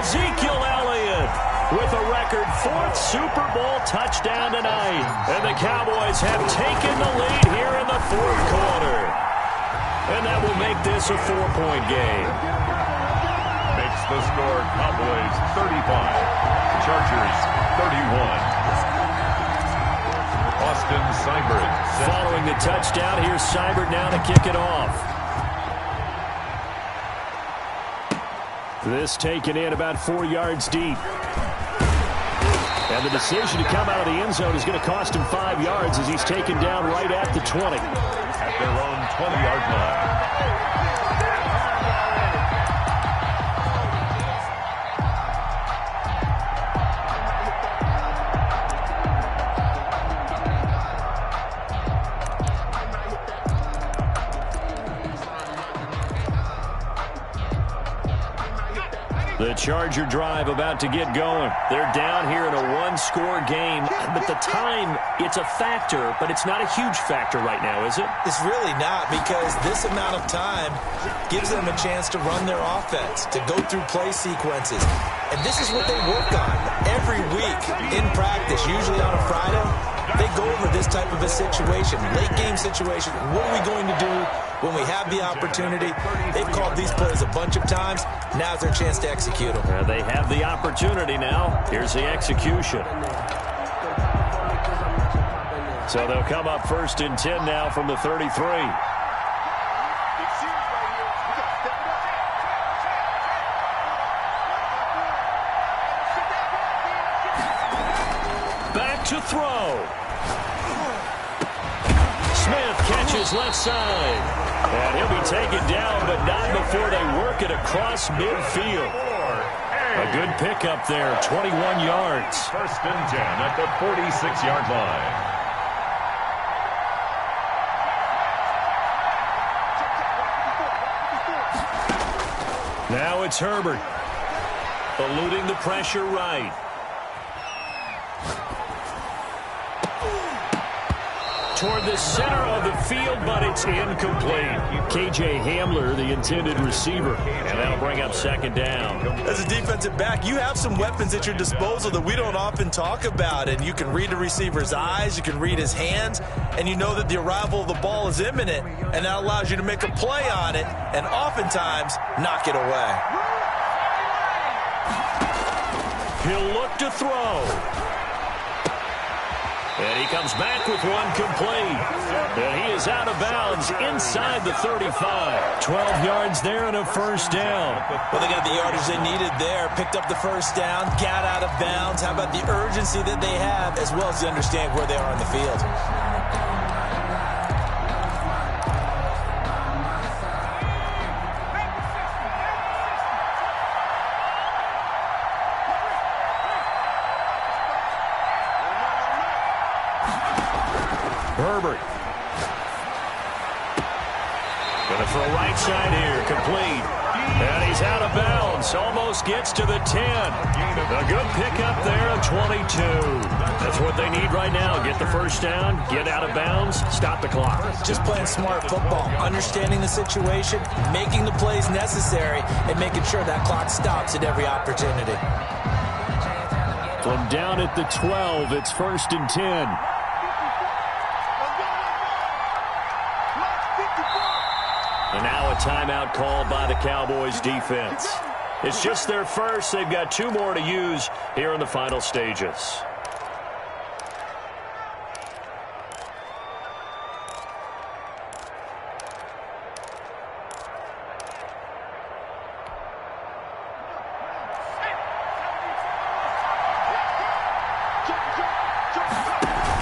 Ezekiel Elliott with a record 4th Super Bowl touchdown tonight. And the Cowboys have taken the lead here in the 4th quarter. And that will make this a 4-point game. Makes the score Cowboys 35, Chargers 31. Austin Seibert. Following the touchdown, here's Seibert now to kick it off. This taken in about 4 yards deep. And the decision to come out of the end zone is going to cost him 5 yards as he's taken down right at the 20. At their own 20-yard line. The Charger drive about to get going. They're down here in a one-score game, but the time, it's a factor, but it's not a huge factor right now, is it? It's really not, because this amount of time gives them a chance to run their offense, to go through play sequences. And this is what they work on every week in practice, usually on a Friday. They go over this type of a situation, late-game situation. What are we going to do when we have the opportunity? They've called these plays a bunch of times. Now's their chance to execute them. They have the opportunity now. Here's the execution. So they'll come up 1st and 10 now from the 33. Back to throw. Smith catches left side. And he'll be taken down, but not before they work it across midfield. A good pickup there, 21 yards. 1st and 10 at the 46-yard line. Now it's Herbert. Eluding the pressure right. Toward the center of the field, but it's incomplete. K.J. Hamler, the intended receiver, and that'll bring up 2nd down. As a defensive back, you have some weapons at your disposal that we don't often talk about, and you can read the receiver's eyes, you can read his hands, and you know that the arrival of the ball is imminent, and that allows you to make a play on it, and oftentimes knock it away. He'll look to throw. And he comes back with one complete. And he is out of bounds inside the 35. 12 yards there and a 1st down. Well, they got the yardage they needed there. Picked up the 1st down, got out of bounds. How about the urgency that they have, as well as to understand where they are on the field? Herbert. Gonna throw right side here, complete. And he's out of bounds, almost gets to the 10. A good pickup there of 22. That's what they need right now. Get the 1st down, get out of bounds, stop the clock. Just playing smart football, understanding the situation, making the plays necessary, and making sure that clock stops at every opportunity. From down at the 12, it's 1st and 10. And now a timeout called by the Cowboys defense. It's just their first. They've got 2 more to use here in the final stages.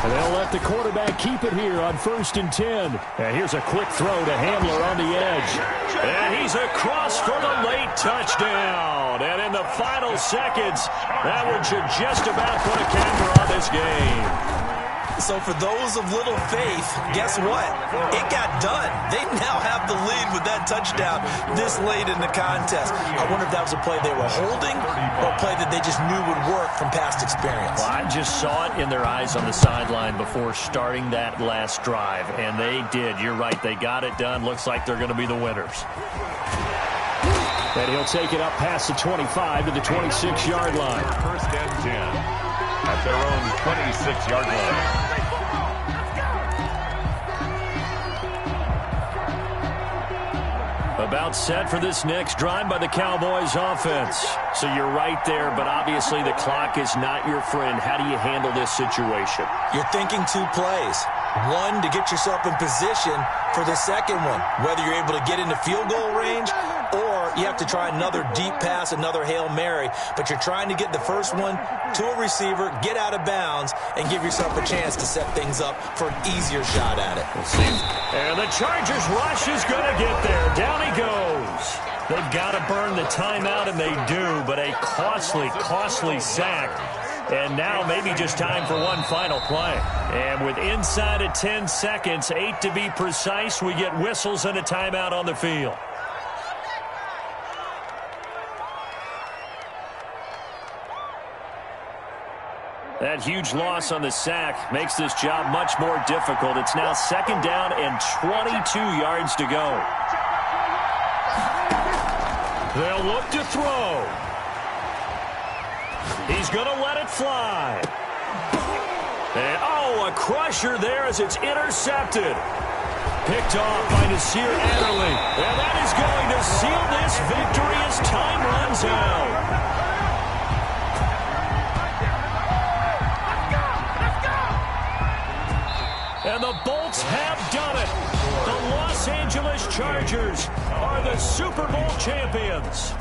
And they'll let the quarterback keep it here on 1st and 10. And here's a quick throw to Hamler on the edge. And he's across for the late touchdown. And in the final seconds, that one should just about put a camera on this game. So for those of little faith, guess what? It got done. They now have the lead with that touchdown this late in the contest. I wonder if that was a play they were holding or a play that they just knew would work from past experience. Well, I just saw it in their eyes on the sideline before starting that last drive, and they did. You're right. They got it done. Looks like they're going to be the winners. And he'll take it up past the 25 to the 26-yard line. 1st and 10 at their own 26-yard line. About set for this next drive by the Cowboys offense. So you're right there, but obviously the clock is not your friend. How do you handle this situation? You're thinking 2 plays. One, to get yourself in position for the second one, whether you're able to get into field goal range or you have to try another deep pass, another Hail Mary. But you're trying to get the first one to a receiver, get out of bounds, and give yourself a chance to set things up for an easier shot at it. We'll see. And the Chargers rush is going to get there. Down he goes. They've got to burn the timeout, and they do, but a costly sack. And now maybe just time for one final play. And with inside of 10 seconds, 8 to be precise, we get whistles and a timeout on the field. That huge loss on the sack makes this job much more difficult. It's now 2nd down and 22 yards to go. They'll look to throw. He's going to let it fly. And, a crusher there as it's intercepted. Picked off by Nasir Adderley. And that is going to seal this victory as time runs out. And the Bolts have done it. The Los Angeles Chargers are the Super Bowl champions.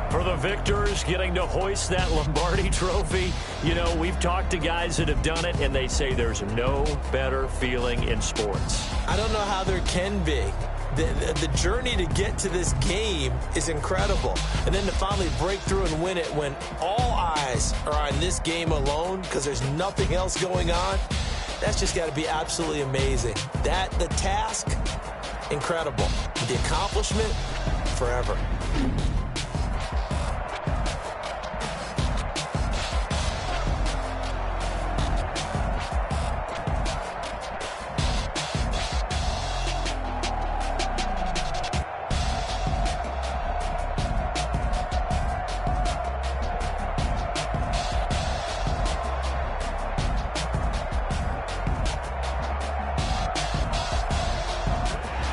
For the victors, getting to hoist that Lombardi trophy, you know, we've talked to guys that have done it, and they say there's no better feeling in sports. I don't know how there can be. The journey to get to this game is incredible. And then to finally break through and win it when all eyes are on this game alone because there's nothing else going on, that's just got to be absolutely amazing. The task, incredible. The accomplishment, forever.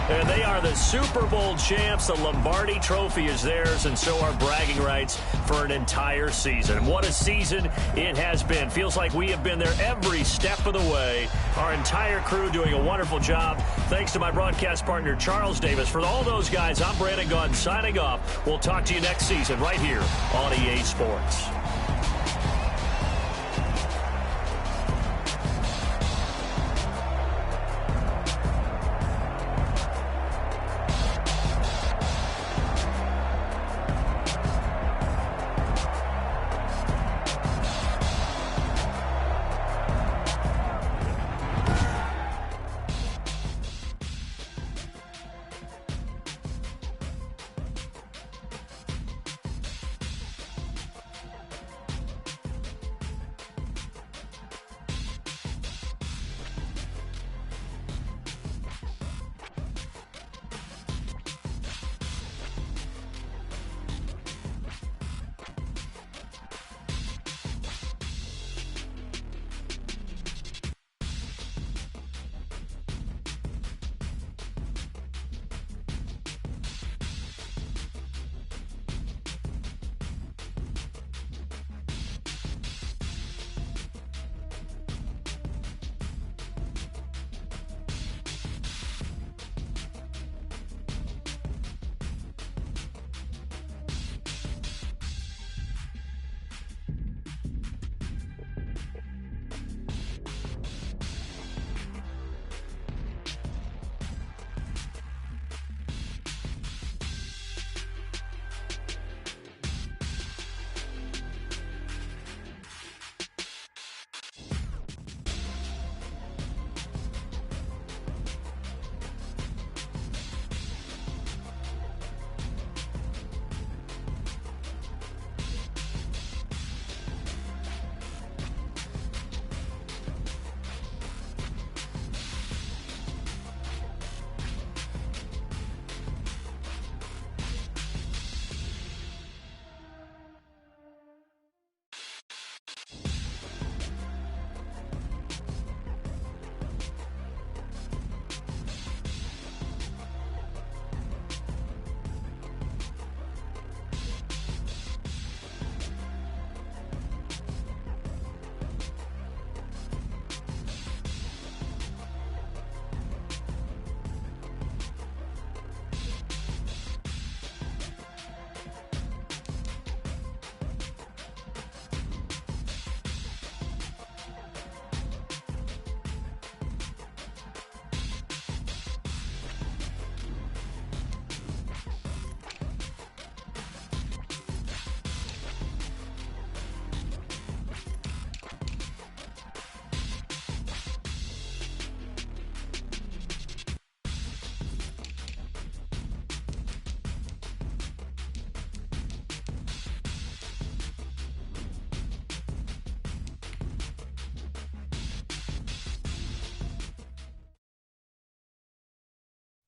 And they are the Super Bowl champs. The Lombardi trophy is theirs, and so are bragging rights for an entire season. What a season it has been. Feels like we have been there every step of the way. Our entire crew doing a wonderful job. Thanks to my broadcast partner, Charles Davis. For all those guys, I'm Brandon Gaudin signing off. We'll talk to you next season right here on EA Sports.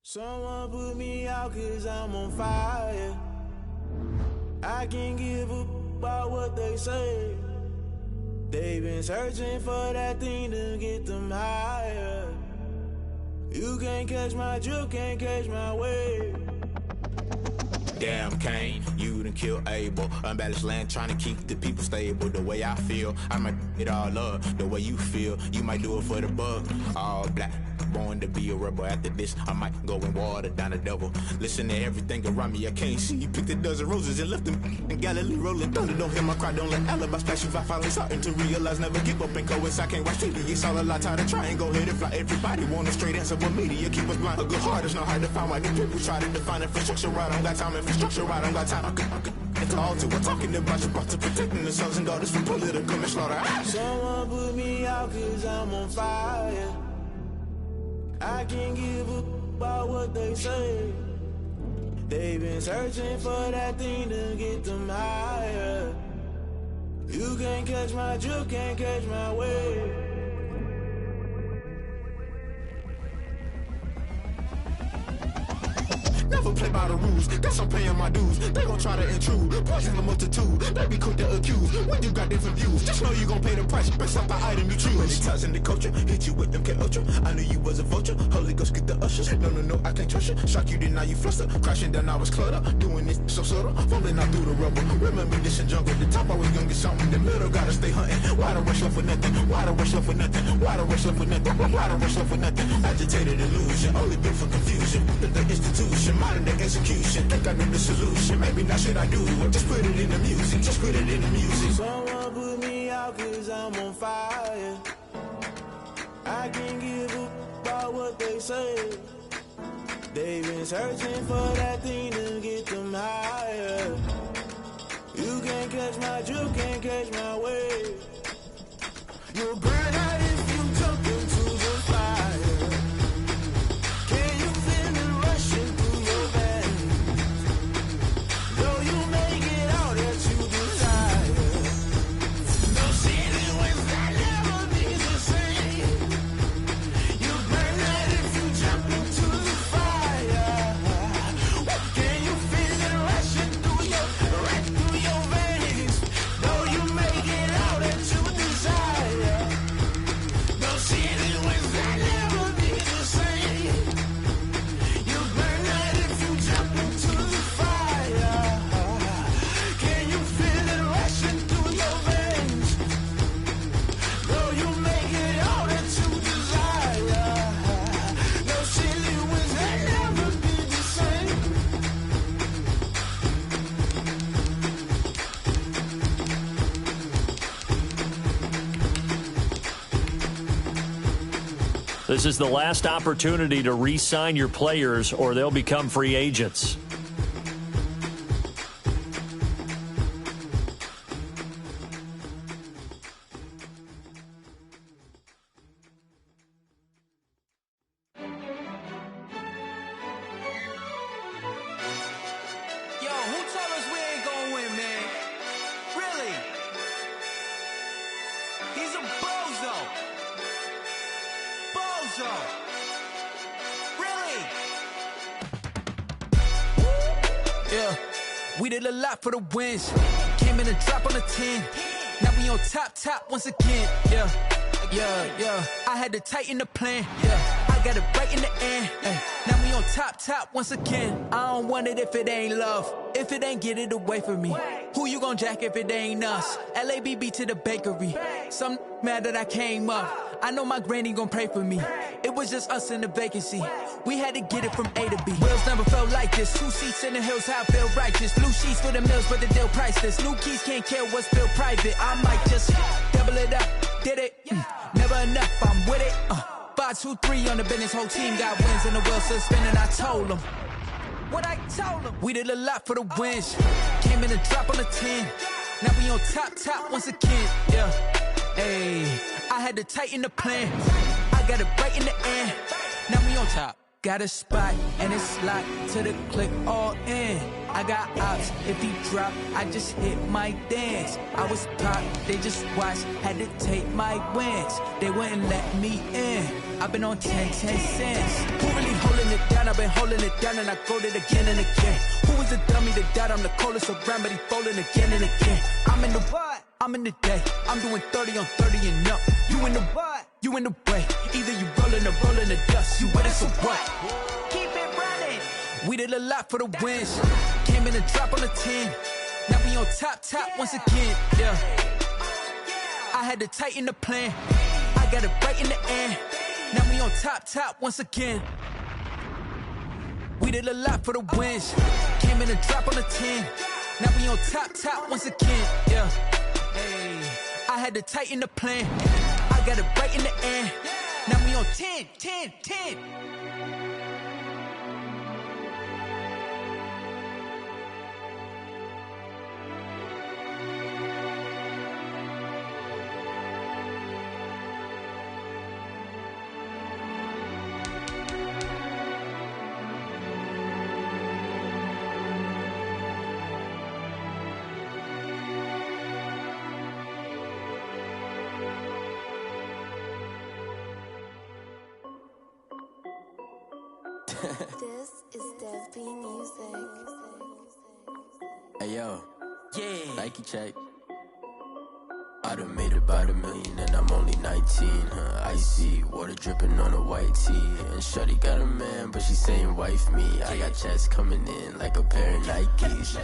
Someone put me out 'cause I'm on fire. I can't give up about what they say. They've been searching for that thing to get them higher. You can't catch my drift, can't catch my wave. Damn, Kane, you done killed Abel. Unbalanced land, trying to keep the people stable. The way I feel, I might it all up. The way you feel, you might do it for the buck. All black, born to be a rebel. After this, I might go and water down the devil. Listen to everything around me, I can't see. You picked a dozen roses and left them in Galilee rolling thunder. Don't hear my cry, don't let alibis pass you. I finally starting to realize, never give up and coincide. Can't watch TV, it's all a lot. Tired of trying, go ahead and fly. Everybody want a straight answer, but media keep us blind. A good heart is not hard to find. Why do people try to define infrastructure right? I don't got time, infrastructure right, I don't got time. It's all to we're talking about you, brought to protecting the sons and daughters from political slaughter. Someone put me out 'cause I'm on fire. I can't give up about what they say. They've been searching for that thing to get them higher. You can't catch my drift, can't catch my wave. Never play by the rules, guess I'm paying my dues. They gon' try to intrude, poison the multitude. They be quick to accuse, when you got different views. Just know you gon' pay the price, based off the item you choose. Many ties in the culture, hit you with them K-Ultra. I knew you was a vulture, Holy Ghost get the ushers. No, I can't trust you. Shock you, then now you fluster. Crashing down, I was cluttered. Doing this so subtle, falling out through the rubble. Remember this in jungle, the top always gonna get something. The middle gotta stay hunting. Why the rush left for nothing? Why the rush left for nothing? Why the rush left for nothing? Why the rush left for nothing? Agitated illusion, only built for confusion. The institution, modern day execution. Think I know the solution, maybe not should I do it. Just put it in the music, just put it in the music. Someone put me out 'cause I'm on fire. I can't give up about what they say. They've been searching for that thing to get them higher. You can't catch my drift, can't catch my wave. You'll burn out if you jump into the fire. Can you feel it rushing through your veins? Though you make it all that you desire. No city was that never be the same. You burn out if you jump into the fire. Can you feel it rushing through your veins? Though you make it all that you desire. No city was that never be the same. You burn out if you jump into the fire. Can you feel it rushing through your veins? Though you make it all that you desire. No city was that never be the same. This is the last opportunity to re-sign your players or they'll become free agents. Yo, who told us we ain't gonna win, man? Really? He's a bozo. Bozo. Really? Yeah, we did a lot for the wins. Came in a drop on the 10. Now we on top once again. Yeah. I had to tighten the plan. Yeah, I got it right in the end. Ay. Now we on top once again. I don't want it if it ain't love. If it ain't, get it away from me. Who you gon' jack if it ain't us? LABB to the bakery. Some mad that I came up. I know my granny gon' pray for me. It was just us in the vacancy. We had to get it from A to B. Wheels never felt like this. 2 seats in the hills, how I feel righteous. Blue sheets for the mills, but the deal priceless. New keys can't care what's built private. I might just double it up. Did it? Never enough, I'm with it. 5, 2, 3 on the business. Whole team got wins and the wheels still spinning. I told them what I told them. We did a lot for the wins. Came in a drop on the 10. Now we on top once again. Yeah. Hey, I had to tighten the plan. I got it right in the end. Now we on top. Got a spot and it's locked to the click all in. I got ops, if he drop, I just hit my dance. I was pop, they just watched, had to take my wins. They wouldn't let me in, I've been on 10 cents. Who really holding it down? I've been holding it down and I go it again and again. Who was the dummy that died? I'm the coldest around, but he folding again and again. I'm in the what? I'm in the day, I'm doing 30 on 30 and up. You in the what? You in the way, either you rolling or rolling the dust. You with it, so what? Keep it running. We did a lot for the wins. Came in and drop on the 10. Now we on top once again, yeah. I had to tighten the plan. I got it right in the end. Now we on top once again. We did a lot for the wins. Came in and drop on the 10. Now we on top once again, yeah. Hey, I had to tighten the plan. I got it right in the end. Now we on 10. This is Dev B Music. Hey yo, Yeah. Nike check. I done made about $1 million and I'm only 19. Icy water dripping on a white tee. And shorty got a man, but she saying wife me. I got checks coming in like a pair of Nikes.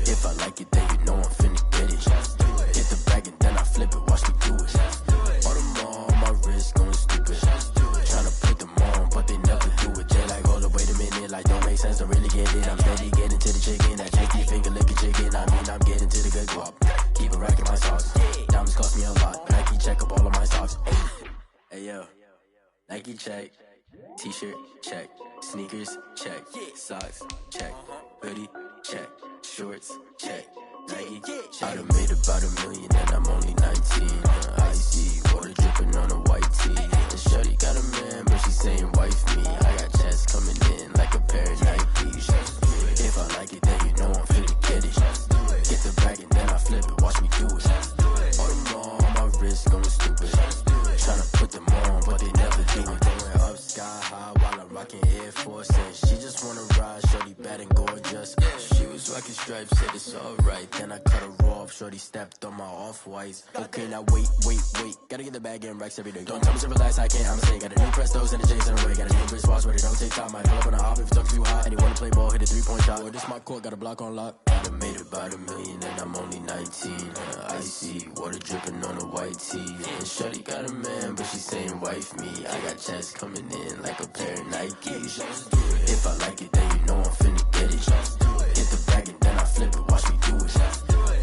If I like it, then you know I'm finna get it. Hit the bag and then I flip it, watch me do it. All them on my wrist going stupid. Tryna put them on, but they never do it. They like, hold up, wait a minute, like don't make sense, don't really get it. I'm steady getting to the chicken, that chicky finger licking chicken. I mean, I'm getting to the good guap. Keep it racking my sauce. Diamonds cost me a lot. Nike check up all of my socks. Hey yo, Nike check. T-shirt check. Sneakers check. Socks check. Hoodie check. Shorts check. Nike. I done made about $1 million and I'm only 19. Icy water dripping on a white tee. And shorty got a man, but she saying wife me. I got checks coming in like a pair of Nikes. If I like it, then you know I'm finna get it. Get the bag and then I flip it, watch me do it. All them on my wrist going stupid. Tryna put them on, but they never do it. Going up sky high while I'm rocking Air Force. And she just wanna ride, shorty bad and gorgeous. She was rocking stripes, said it's alright. Then I cut her off, shorty stepped on my off-whites. Okay, now wait. Gotta get the bag and racks every day. Don't tell me to relax, I can't, I'ma say. Got a new Prestos and the J's in the way. Got a new wristwatch, but it don't take time. I pull up on a hop if it's talking too hot. And you wanna play ball, hit a 3-point shot. Boy, this my court, got a block on lock. I done made about $1 million and I'm only 19. Icy water dripping on a white tee. And shorty got a man, but she saying wife me. I got checks coming in like a pair of Nikes. If I like it, then you know I'm finna get it. Hit the bag and then I flip it, watch me do it.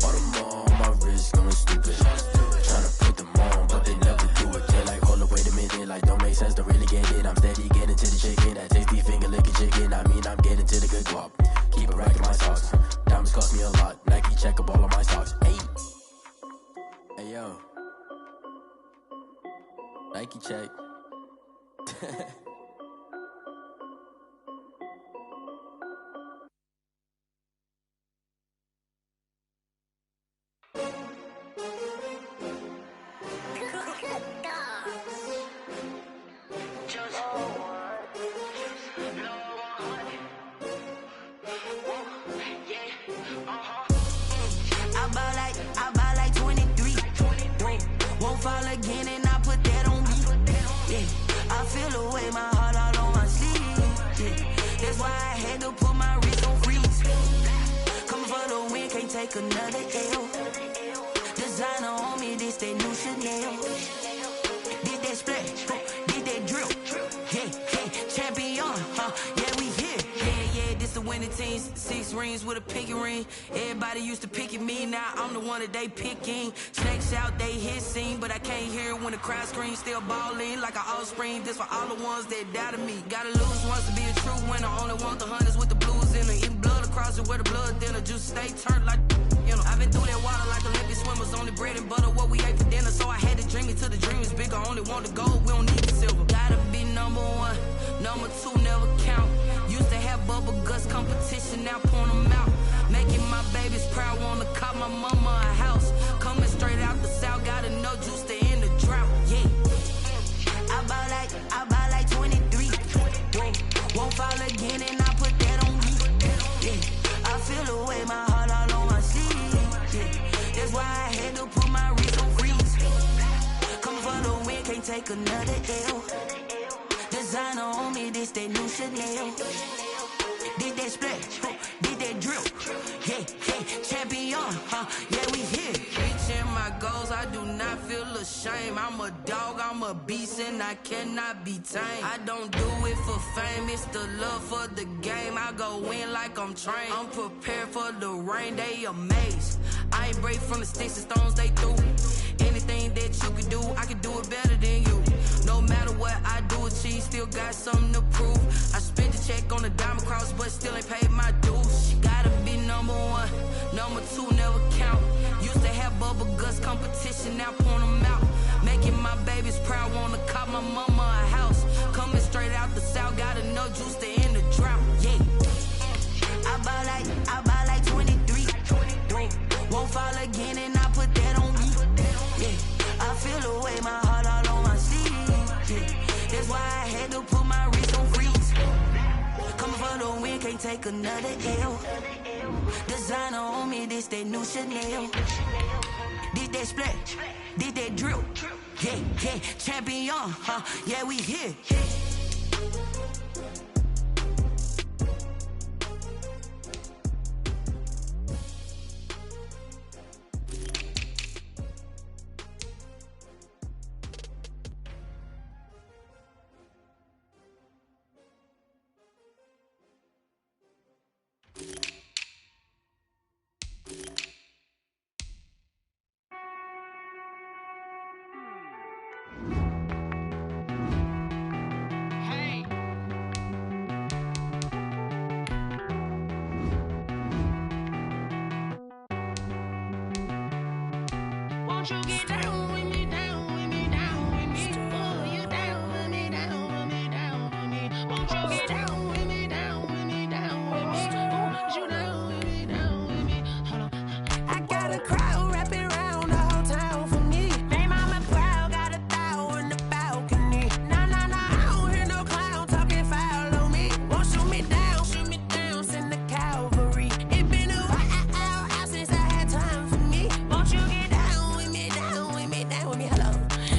All them on my wrist going stupid. Tryna put them on, but they never do it. They like, hold up, wait a minute, like don't make sense, don't really get it. I'm steady getting to the chicken, that tasty finger licking chicken. I mean, I'm getting to the good guap. Keep it racking my socks. Diamonds cost me a lot. Nike check up all of my socks. Hey yo, Nike check. I buy like 23. Won't fall again and I put that on me. Yeah, I feel the way, my heart all on my sleeve. Yeah, that's why I had to put my wrist on freeze. Coming for the win, can't take another L. Designer on me, this that new Chanel. Did that splash, did that drill. Yeah, champion, yeah, we here. Yeah, this the winning team. 6 rings with a pinky ring. Everybody used to pick at me, now I'm the one that they picking. Snakes out, they hit scene, but I can't hear it when the crowd screams. Still balling like an offspring. This for all the ones that doubted me. Gotta lose once to be a true winner. Only want the hunters with the blues in it. Eating blood across it where the blood dinner. Juice stay turned like, you know. I've been through that water like Olympic swimmers. Only bread and butter what we ate for dinner. So I had to dream it till the dream is bigger. Only want the gold, we don't need the silver. Gotta be number 1, number 2 never count. Used to have bubble guts competition, now point them out. Making my babies proud, wanna cop my mama a house. Coming straight out the south, gotta know juice to end the drought. Yeah. I buy like 23. Won't fall again and I put that on me. Yeah. I feel the way, my heart all on my sleeve. Yeah. That's why I had to put my wrist on freeze. Come for the win, can't take another L. Designer on me, this that new Chanel. Did that splash, did that drill. Yeah, champion, yeah, we here. Reaching my goals, I do not feel ashamed. I'm a dog, I'm a beast, and I cannot be tamed. I don't do it for fame, it's the love for the game. I go in like I'm trained. I'm prepared for the rain, they amazed. I ain't break from the sticks and stones they threw. Anything that you can do, I can do it better than you. No matter what I do, achieve, still got something to prove. I spent the check on the diamond cross, but still ain't paid my dues. Gotta be number one, number two never count. Used to have bubble guts competition, now point them out. Making my babies proud, wanna cop my mama a house. Coming straight out the south, gotta know juice to end the drought. Yeah. I buy like 23. Won't fall again and I put that on me. Yeah. I feel the way, my heart all on my sleeve. Yeah. That's why I had to put my wrist on freeze. Coming for the win, can't take another L. Designer on me, this that new Chanel. Did that splash, did that drill. Yeah, champion, yeah, we here. Won't you get down with me, down with me, down with me? Oh, you down with me, down with me, down with me. Won't you get down with me, down with me, down with me? Oh, you down with me, down with me? Hold on. I got a crowd wrapping around the whole town for me. They mama proud, got a thou in the balcony. Nah, I don't hear no clown talking foul on me. Won't shoot me down, send the cavalry. It been a while since I had time for me. Won't you get down with me, down with me, down with me? Hello.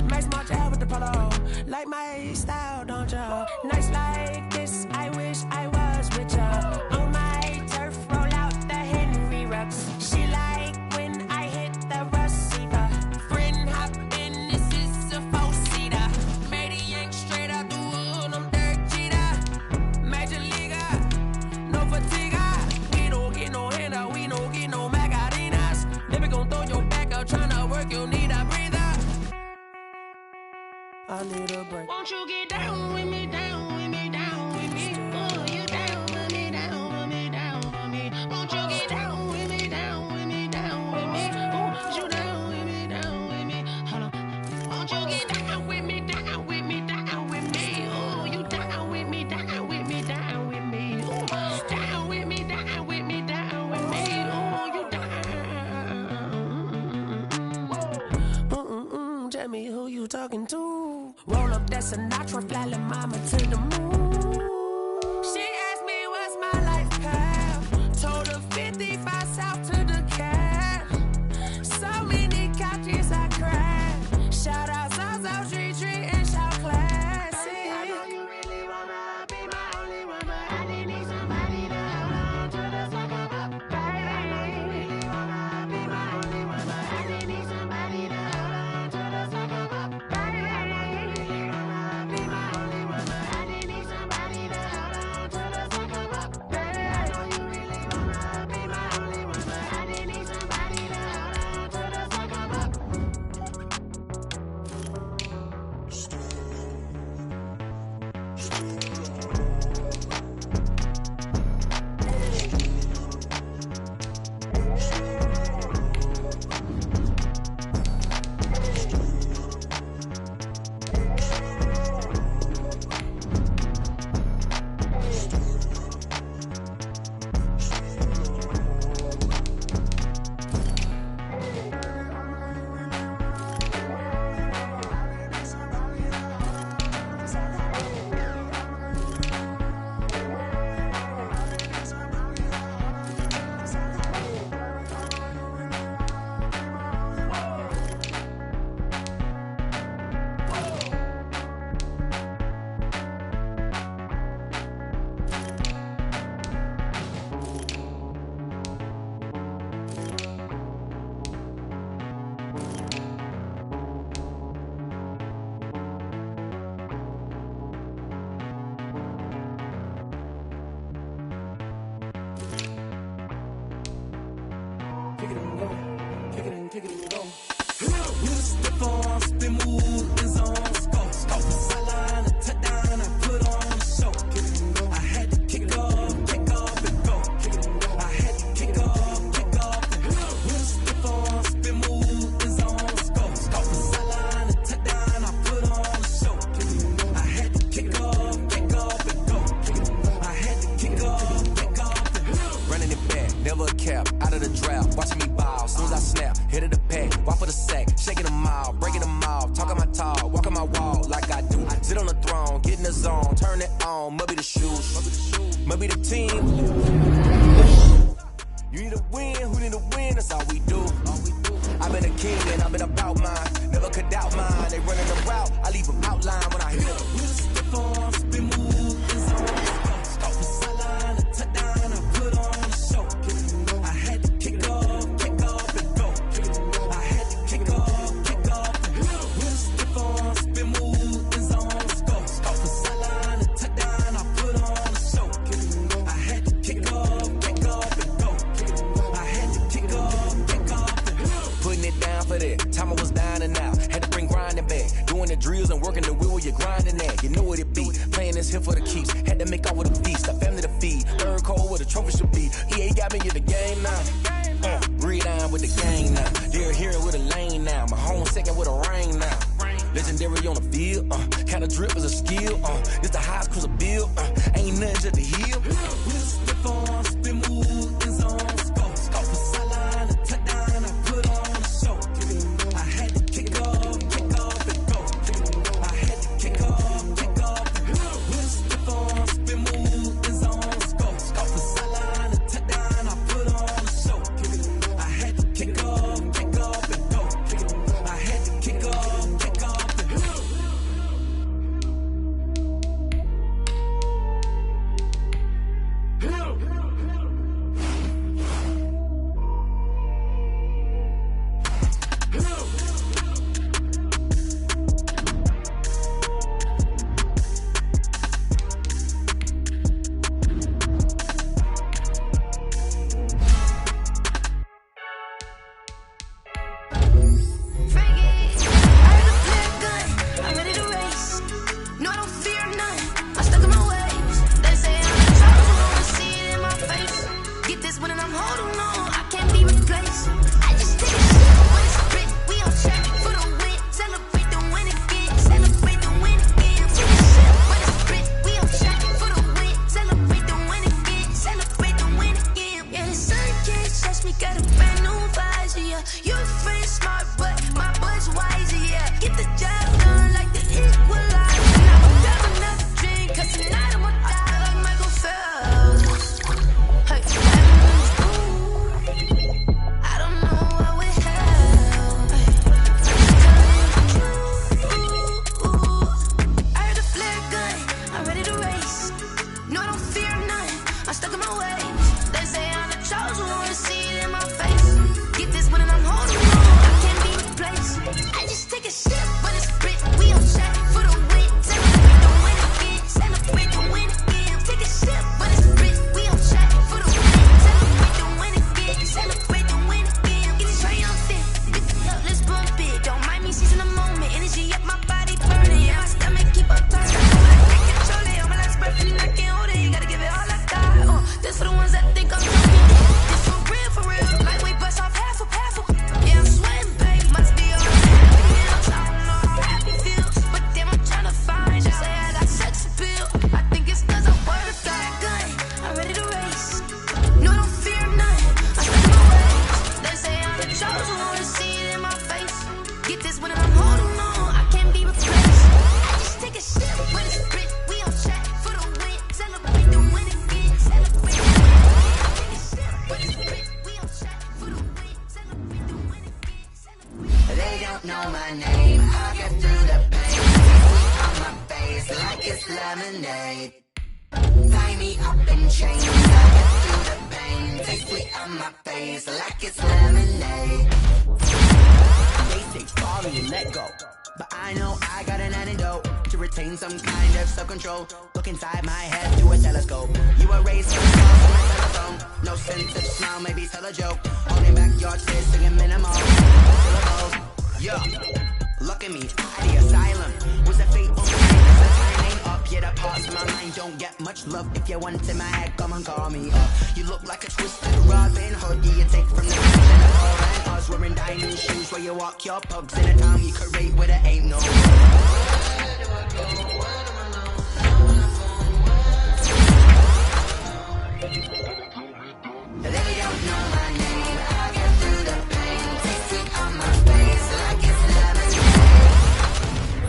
Max March out with the polo. Like my style, don't y'all? Nights like this, I wish I was with y'all. On my turf, roll out the Henry Rux. She like when I hit the receiver. Friend hop in, this is a four-seater. Made a yank straight out the wood, I'm Derek Jeter. Major leaguer, no fatigue. We don't get no handout, we don't get no Macarinas. Never gon' throw your back out, tryna work, you need a breather. I need a break. Won't you get down with me, down with me, down with me? Oh, you down with me, down with me, down with me? Won't you get down with me, down with me, down with me? Oh, you down with me, down with me? Hold on. Won't you get down with me, down with me, down with me? Oh, you down with me, down with me, down with me? Oh, down with me, down with me, down with me? Oh, you down. Tell me who you talking to. Roll up that Sinatra, fly la mama to the moon. She asked me what's my life path. Told her 55 south to the cab. So many couches I cried. Shout out South Street and shout classy. I know you really wanna be my only one, but I didn't need somebody to hold on to the second up. Baby, I know you really wanna be my only one, but I didn't need somebody to hold on to the second up. Baby, I know you really wanna be my only one, but I didn't need somebody to kick it and go. With a stiff arm, spin move, and zone, scope. Sideline, a touchdown, I put on the show. Kick it and go. I had to kick off, and go. Kick it and go. I had to kick off, and go. With a stiff arm, spin move, and zone, scope. Sideline, a touchdown, I put on the show. Kick it and go. I had to kick off, and go. Kick it and go. I had to kick off, and go. Running it back, never a cap, out of the drought, watching me ball, soon as I snap, hit of the pack, walk for the sack, shaking them out, breaking them off, talking my talk, walking my wall like I do, sit on the throne, get in the zone, turn it on, must be the shoes, must be the team, you need a win, who need a win, that's all we do, I've been a king and I've been about mine, never could doubt mine, they running the route, I leave them outline when I hit them. With a stiff arm, spin move, and zone, scope. Sideline, a touchdown, I put on the show. Kick it and go. I had to kick off, and go. Kick it and go. I had to kick off, and go. With a stiff arm, spin move, and zone, scope. Sideline, a touchdown, I put on the show. Kick it and go. I had to kick off, and go. Kick it and go. I had to kick off, and go. Putting it down for that. Time I was down and out. Had to bring grinding back. Doing the drills and working the wheel where you're grinding at. You know what it be. Playing this here for the keeps. Had to make off with a feast. A family to feed. Third cold where the trophy should be. EA got me in the game now. Read on with the gang now. They're here with a lane now. My home second with a rain now. Legendary on the field. Kind of drip is a skill. It's the highest cruiser bill. Ain't nothing just the hill. With a stiff arm, spin move, and zone, scope. Sideline, a touchdown, I put on the show. Kick it and go. I had to kick off, and go. Kick it and go. I had to kick off, and go. With a stiff arm, spin move, and zone, scope. Sideline, a touchdown, I put on the show. Kick it and go. I had to kick off, and go. Kick it and go. I had to kick off, and go. know my name. I get through the pain. On my face like it's lemonade. Tie me up in chains. I get through the pain. Taste sweet on my face like it's lemonade. They take fall and you let go. But I know I got an antidote to retain some kind of self-control. Look inside my head through a telescope. You erase the calls on my telephone. No sense of smile, maybe tell a joke. Holding back your tears, singing minimal syllables. Yeah, look at me, at the asylum. Was a fate on my name, cause the time ain't up. Yet a parts of my mind don't get much love. If you want in my head, come and call me up. You look like a twisted Robin Hood. You take from the rich and the poor and us. Wearing diamond shoes where you walk your pugs in a town you create where there ain't no. They don't know my name. I get through the pain. Taste sweet on my face like it's lemonade.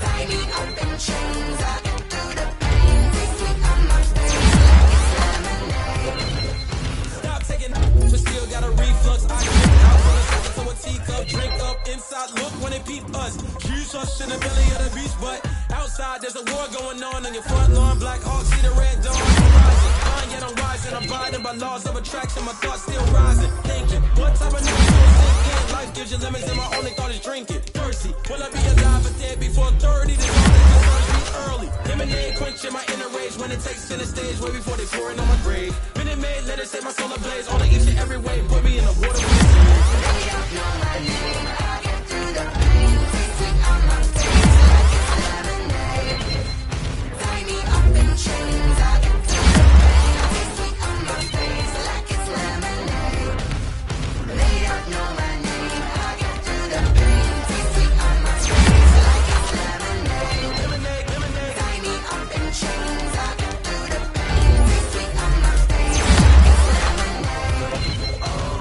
Tie me up in chains. I get through the pain. Taste sweet on my face like it's lemonade. Stop taking but still got a reflux. I get out from the second to a teacup. Drink up inside. Look when they peep us. Huge us in the belly of the beach, but outside there's a war going on your front lawn. Black Hawk see the red dawn. Yet I'm rising, abiding by laws of attraction. My thoughts still rising, thinking what type of nigga gon' sink in? Life gives you lemons and my only thought is drinking. Thirsty, will I be alive or dead before 30? This all that concerns me early. Lemonade quenching my inner rage when it takes center stage way before they pour it on my grave. Minute Maid, let it set my soul ablaze. On each and every way, put me in the water with the sea. They don't know my name. I get through the pain. Taste sweet on my face like it's lemonade. Tie me up in chains. I get through the pain. Taste sweet on my face like it's lemonade. They don't know my name. I get through the pain. Taste sweet on my face like it's lemonade. Tie me up in chains. I get through the pain. Taste sweet on my face like it's lemonade. Oh.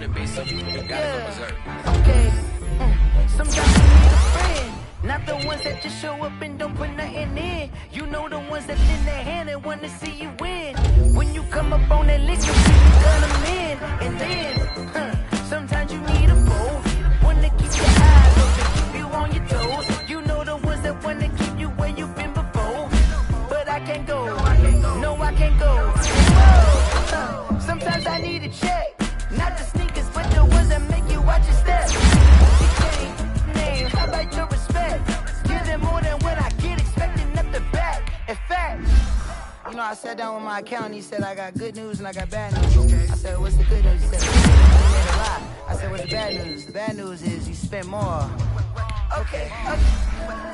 to be something you gotta go berserk. Okay. Sometimes you need a friend. Not the ones that just show up and don't put nothing in. You know the ones that lend their hand and wanna see you win. When you come up on that list, you gun them in. And then, sometimes you need a bowl. Wanna keep your eyes open, keep you on your toes. You know the ones that wanna keep you where you've been before. But I can't go, no I can't go. Whoa. Sometimes I need a check. Not the sneakers, but the ones that make you watch your steps. Name, how about your respect? Give them more than what I get, expecting up the back. In fact, you know, I sat down with my accountant. He said I got good news and I got bad news. Okay. I said, what's the good news? He said, the good news is you made a lot. I said, what's the bad news? The bad news is you spent more. Okay.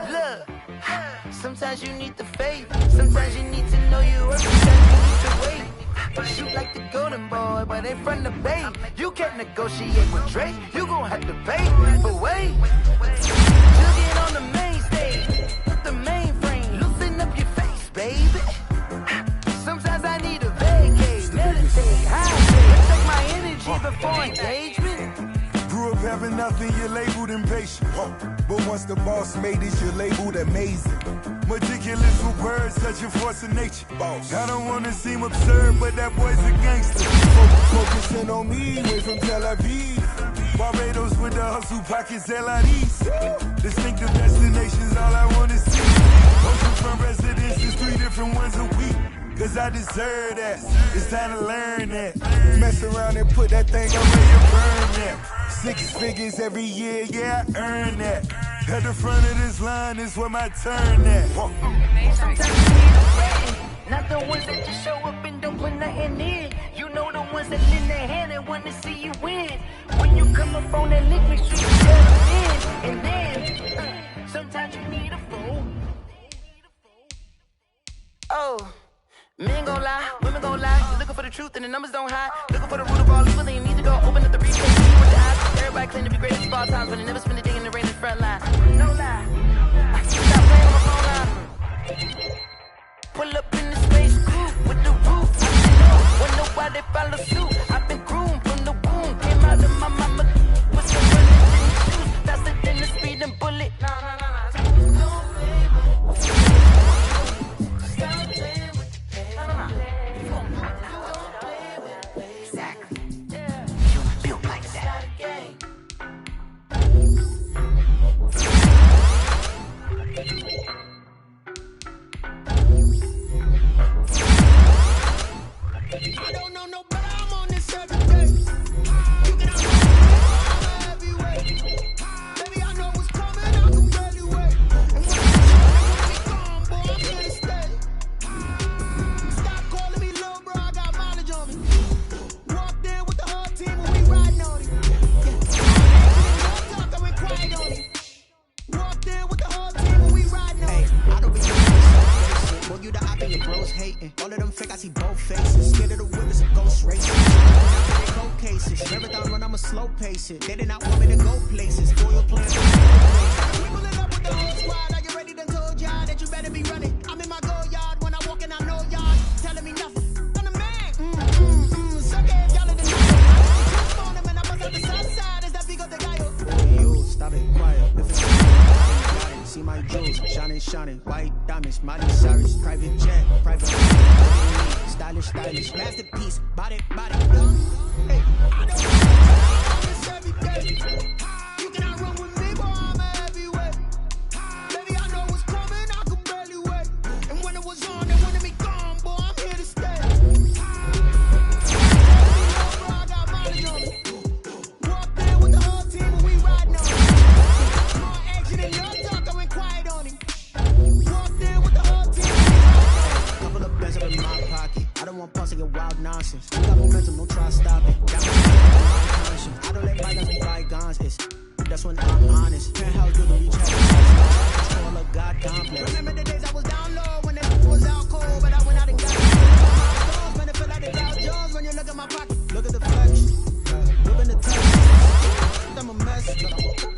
Look, sometimes you need the faith. Sometimes you need to know you worth. Sometimes you need to wait. Shoot like the golden boy, but ain't from the bay. You can't negotiate with Drake. You gon' have to pay. But wait, you get on the main stage, the mainframe, loosen up your face, baby. Sometimes I need a vacate, meditate, hydrate, take my energy before engagement. Grew up having nothing, you're labeled impatient. But once the boss made it, you're labeled amazing. Meticulous with words, such a force of nature. I don't wanna seem absurd, but that boy's a gangster. Focusing on me, way from Tel Aviv. Barbados with the hustle pockets, LIDs. Distinctive destinations, all I wanna see. Ocean front residences, 3 different ones a week. Cause I deserve that, it's time to learn that. Mess around and put that thing up where you burn that. 6 figures every year, yeah, I earn that. At the front of this line is where my turn at. Sometimes you need a friend, not the ones that just show up and don't put nothing in. You know the ones that lend their hand and wanna see you win. When you come up on that lick, make sure you let them in. And then, sometimes you need a fool. Oh. Men gon' lie, women gon' lie. You're looking for the truth and the numbers don't hide. Looking for the root of all evil, then you need to go open up the briefcase with the eyes. Everybody claim to be greatest of all times, but they never spend a day in the rain in the front line. No lie. Stop playing on my phone line. Pull up in the space coupe with the roof. Wonder why they follow suit. I've been groomed from the womb. Came out of my mama with some bullets in the shoes. Faster than the speeding bullet. I don't know no better, I'm on this every day. You can have I'm heavyweight. Baby, I know what's coming, I can barely wait. And when I'm gone, boy, I'm here to stay. Stop calling me little bro, I got mileage on me. Walked in with the whole team and we riding on it. Yeah. Talk, I went quiet on it. Walked in with the whole team and we riding on it. I don't be so well, you the op and your bros hating. All of them fake, I see both faces. Scared of the whip, it's a ghost race. Now they cold cases. Marathon run, I'ma slow pace it. They did not want me to go places. For your plans. We pulling up with the whole squad. Are you ready? Done told y'all that you better be running. I'm in my go yard. When I walk in, I know y'all telling me nothing. I'm the man. Suck it, y'all in the night. I just on him and I bust out the south side. Is that big of the guy? Boy, you stop it, quiet. If it's got it, see my jewels, shining, white diamonds, Miley Cyrus, private jet, private stylish, masterpiece, body. Hey, I don't know this every day. You cannot run with me, boy, I'm a heavyweight. Baby, I know what's coming, I could barely wait. And when it was on, they wanted me gone, boy, I'm here to stay. I got mileage on me. Walked in with the whole team and we riding on it. More action and no talk, I went quiet on him. Walked in with the whole team and we riding on it. Couple of bands up in my pocket. I don't want pause to get wild nonsense. You got momentum, don't try to stop it. Got my conscience. I don't let bygones be bygones. That's when I'm honest. Penthouse do the reach out. Control a God complex. Remember the days I was down low when it was out cold, but I went out and got it. Man, it feel like the Dow Jones when you look at my pocket. Look at the flex. Whipping the touch. I'm a mess.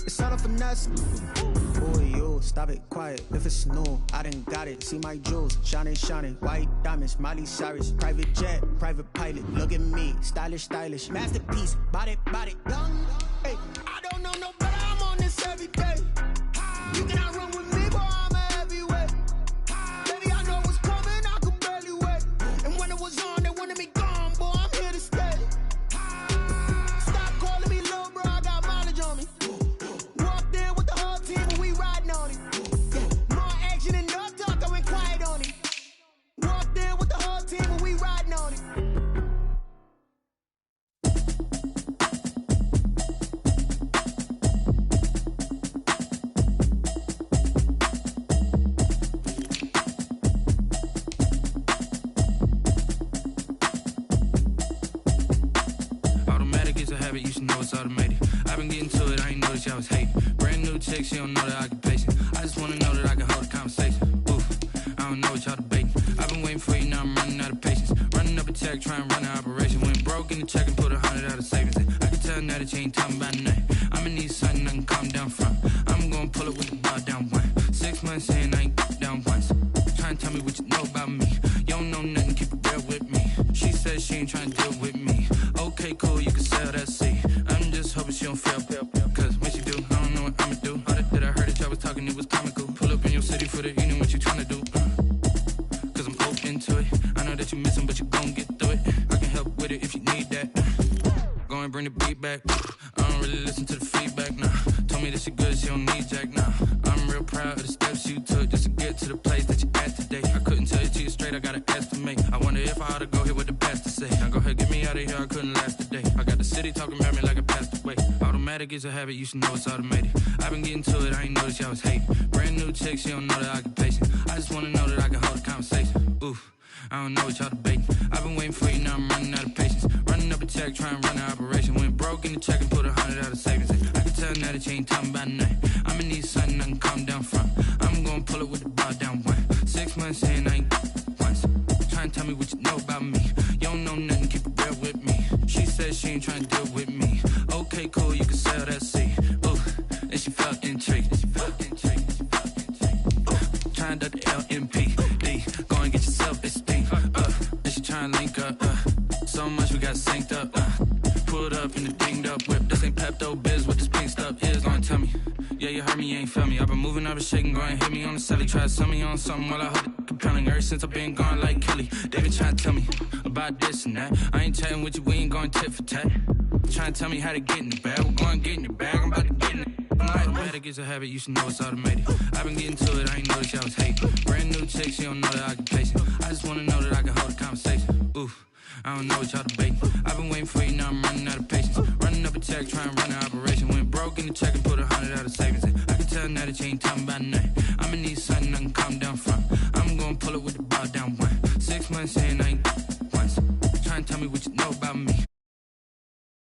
It's all a finesse. Boy, you stop it, quiet. If it's new, I done got it. See my jewels, shining, white diamonds, Miley Cyrus, private jet, private pilot. Look at me, stylish, masterpiece, body. Hey, I don't know no better, I'm on this every day. You cannot run habit, you should know it's automated. I've been getting to it, I ain't know that y'all was hating. Brand new chick, she don't know the occupation. I just wanna know that I can hold a conversation. Oof, I don't know what y'all debating. I've been waiting for you, now I'm running out of patience. Running up a check, trying to run an operation. Went broke in the check and put 100 out of savings in. I can tell now that you ain't talking about nothing. I'ma need something I can calm down from. I'm gonna pull it with the bar down one. 6 months in, I ain't down once. Trying to tell me what you know about me. You don't know nothing, keep it real with me. She said she ain't trying to deal with me. Okay, cool, you can sell that seat. I'm just hoping she don't fail. Cause when she do, I don't know what I'ma do. All that I heard that y'all was talking, it was comical. Pull up in your city for the evening, what you trying to do? Cause I'm open to it. I know that you missing, but you gon' get through it. I can help with it if you need that. Go and bring the beat back. I don't really listen to the feedback, nah. Told me that she good, she don't need jack, nah. I'm real proud of the steps you took just to get to the place that you at today. I couldn't tell you to you straight, I gotta estimate. I wonder if I ought to go here with the pastor say. Now go ahead, get me out of here, I couldn't last a day. I got the city talking about me like I passed away. Automatic is a habit, you should know it's automated. I've been getting to it, I ain't noticed y'all was hating. Brand new chick, she don't know the occupation. I just wanna know that I can hold a conversation. Oof, I don't know what y'all debating. I've been waiting for you, now I'm running out of patience. Running up a check, trying to run an operation. Went broke in the check and put 100 out of savings in. I can tell now that you ain't talking about nothing. I'ma need something I can calm down from. I'm gonna pull it with the bar down one. 6 months in, I ain't once. Trying to tell me what you know about me. You don't know nothing, keep it real with me. She said she ain't trying to deal with me. Okay, cool, you can sell that seat. Ooh, and she felt intrigued. Trying to the LMPD. Go and get your self-esteem. And she trying to link up. So much we got synced up. Pulled up in the dinged up whip. This ain't Pepto-Biz, what this pink stuff is. Gonna tell me. Yeah, you heard me, you ain't feel me. I've been moving, I've been shaking, go and hit me on the celly. Try to sell me on something while I hold it compelling. Ever since I've been gone like Kelly. They been trying to tell me about this and that. I ain't chatting with you, we ain't going tit for tat. Trying to tell me how to get in the bag. We're going to get in your bag, I'm about to get in it. Automatic is a habit, you should know it's automated. I've been getting to it, I ain't noticed y'all was hating. Brand new chick, she don't know the occupation. I just wanna know that I can hold a conversation. Oof, I don't know what y'all debating. I've been waiting for you, now I'm running out of patience. Running up a check, trying to run an operation. Went broke in the check and put 100 out of savings in. I can tell now that you ain't talking about nothing. I'ma need something I can calm down from. I'm gonna pull it with the bar down one. 6 months in, I ain't once. Trying to tell me what you know about me.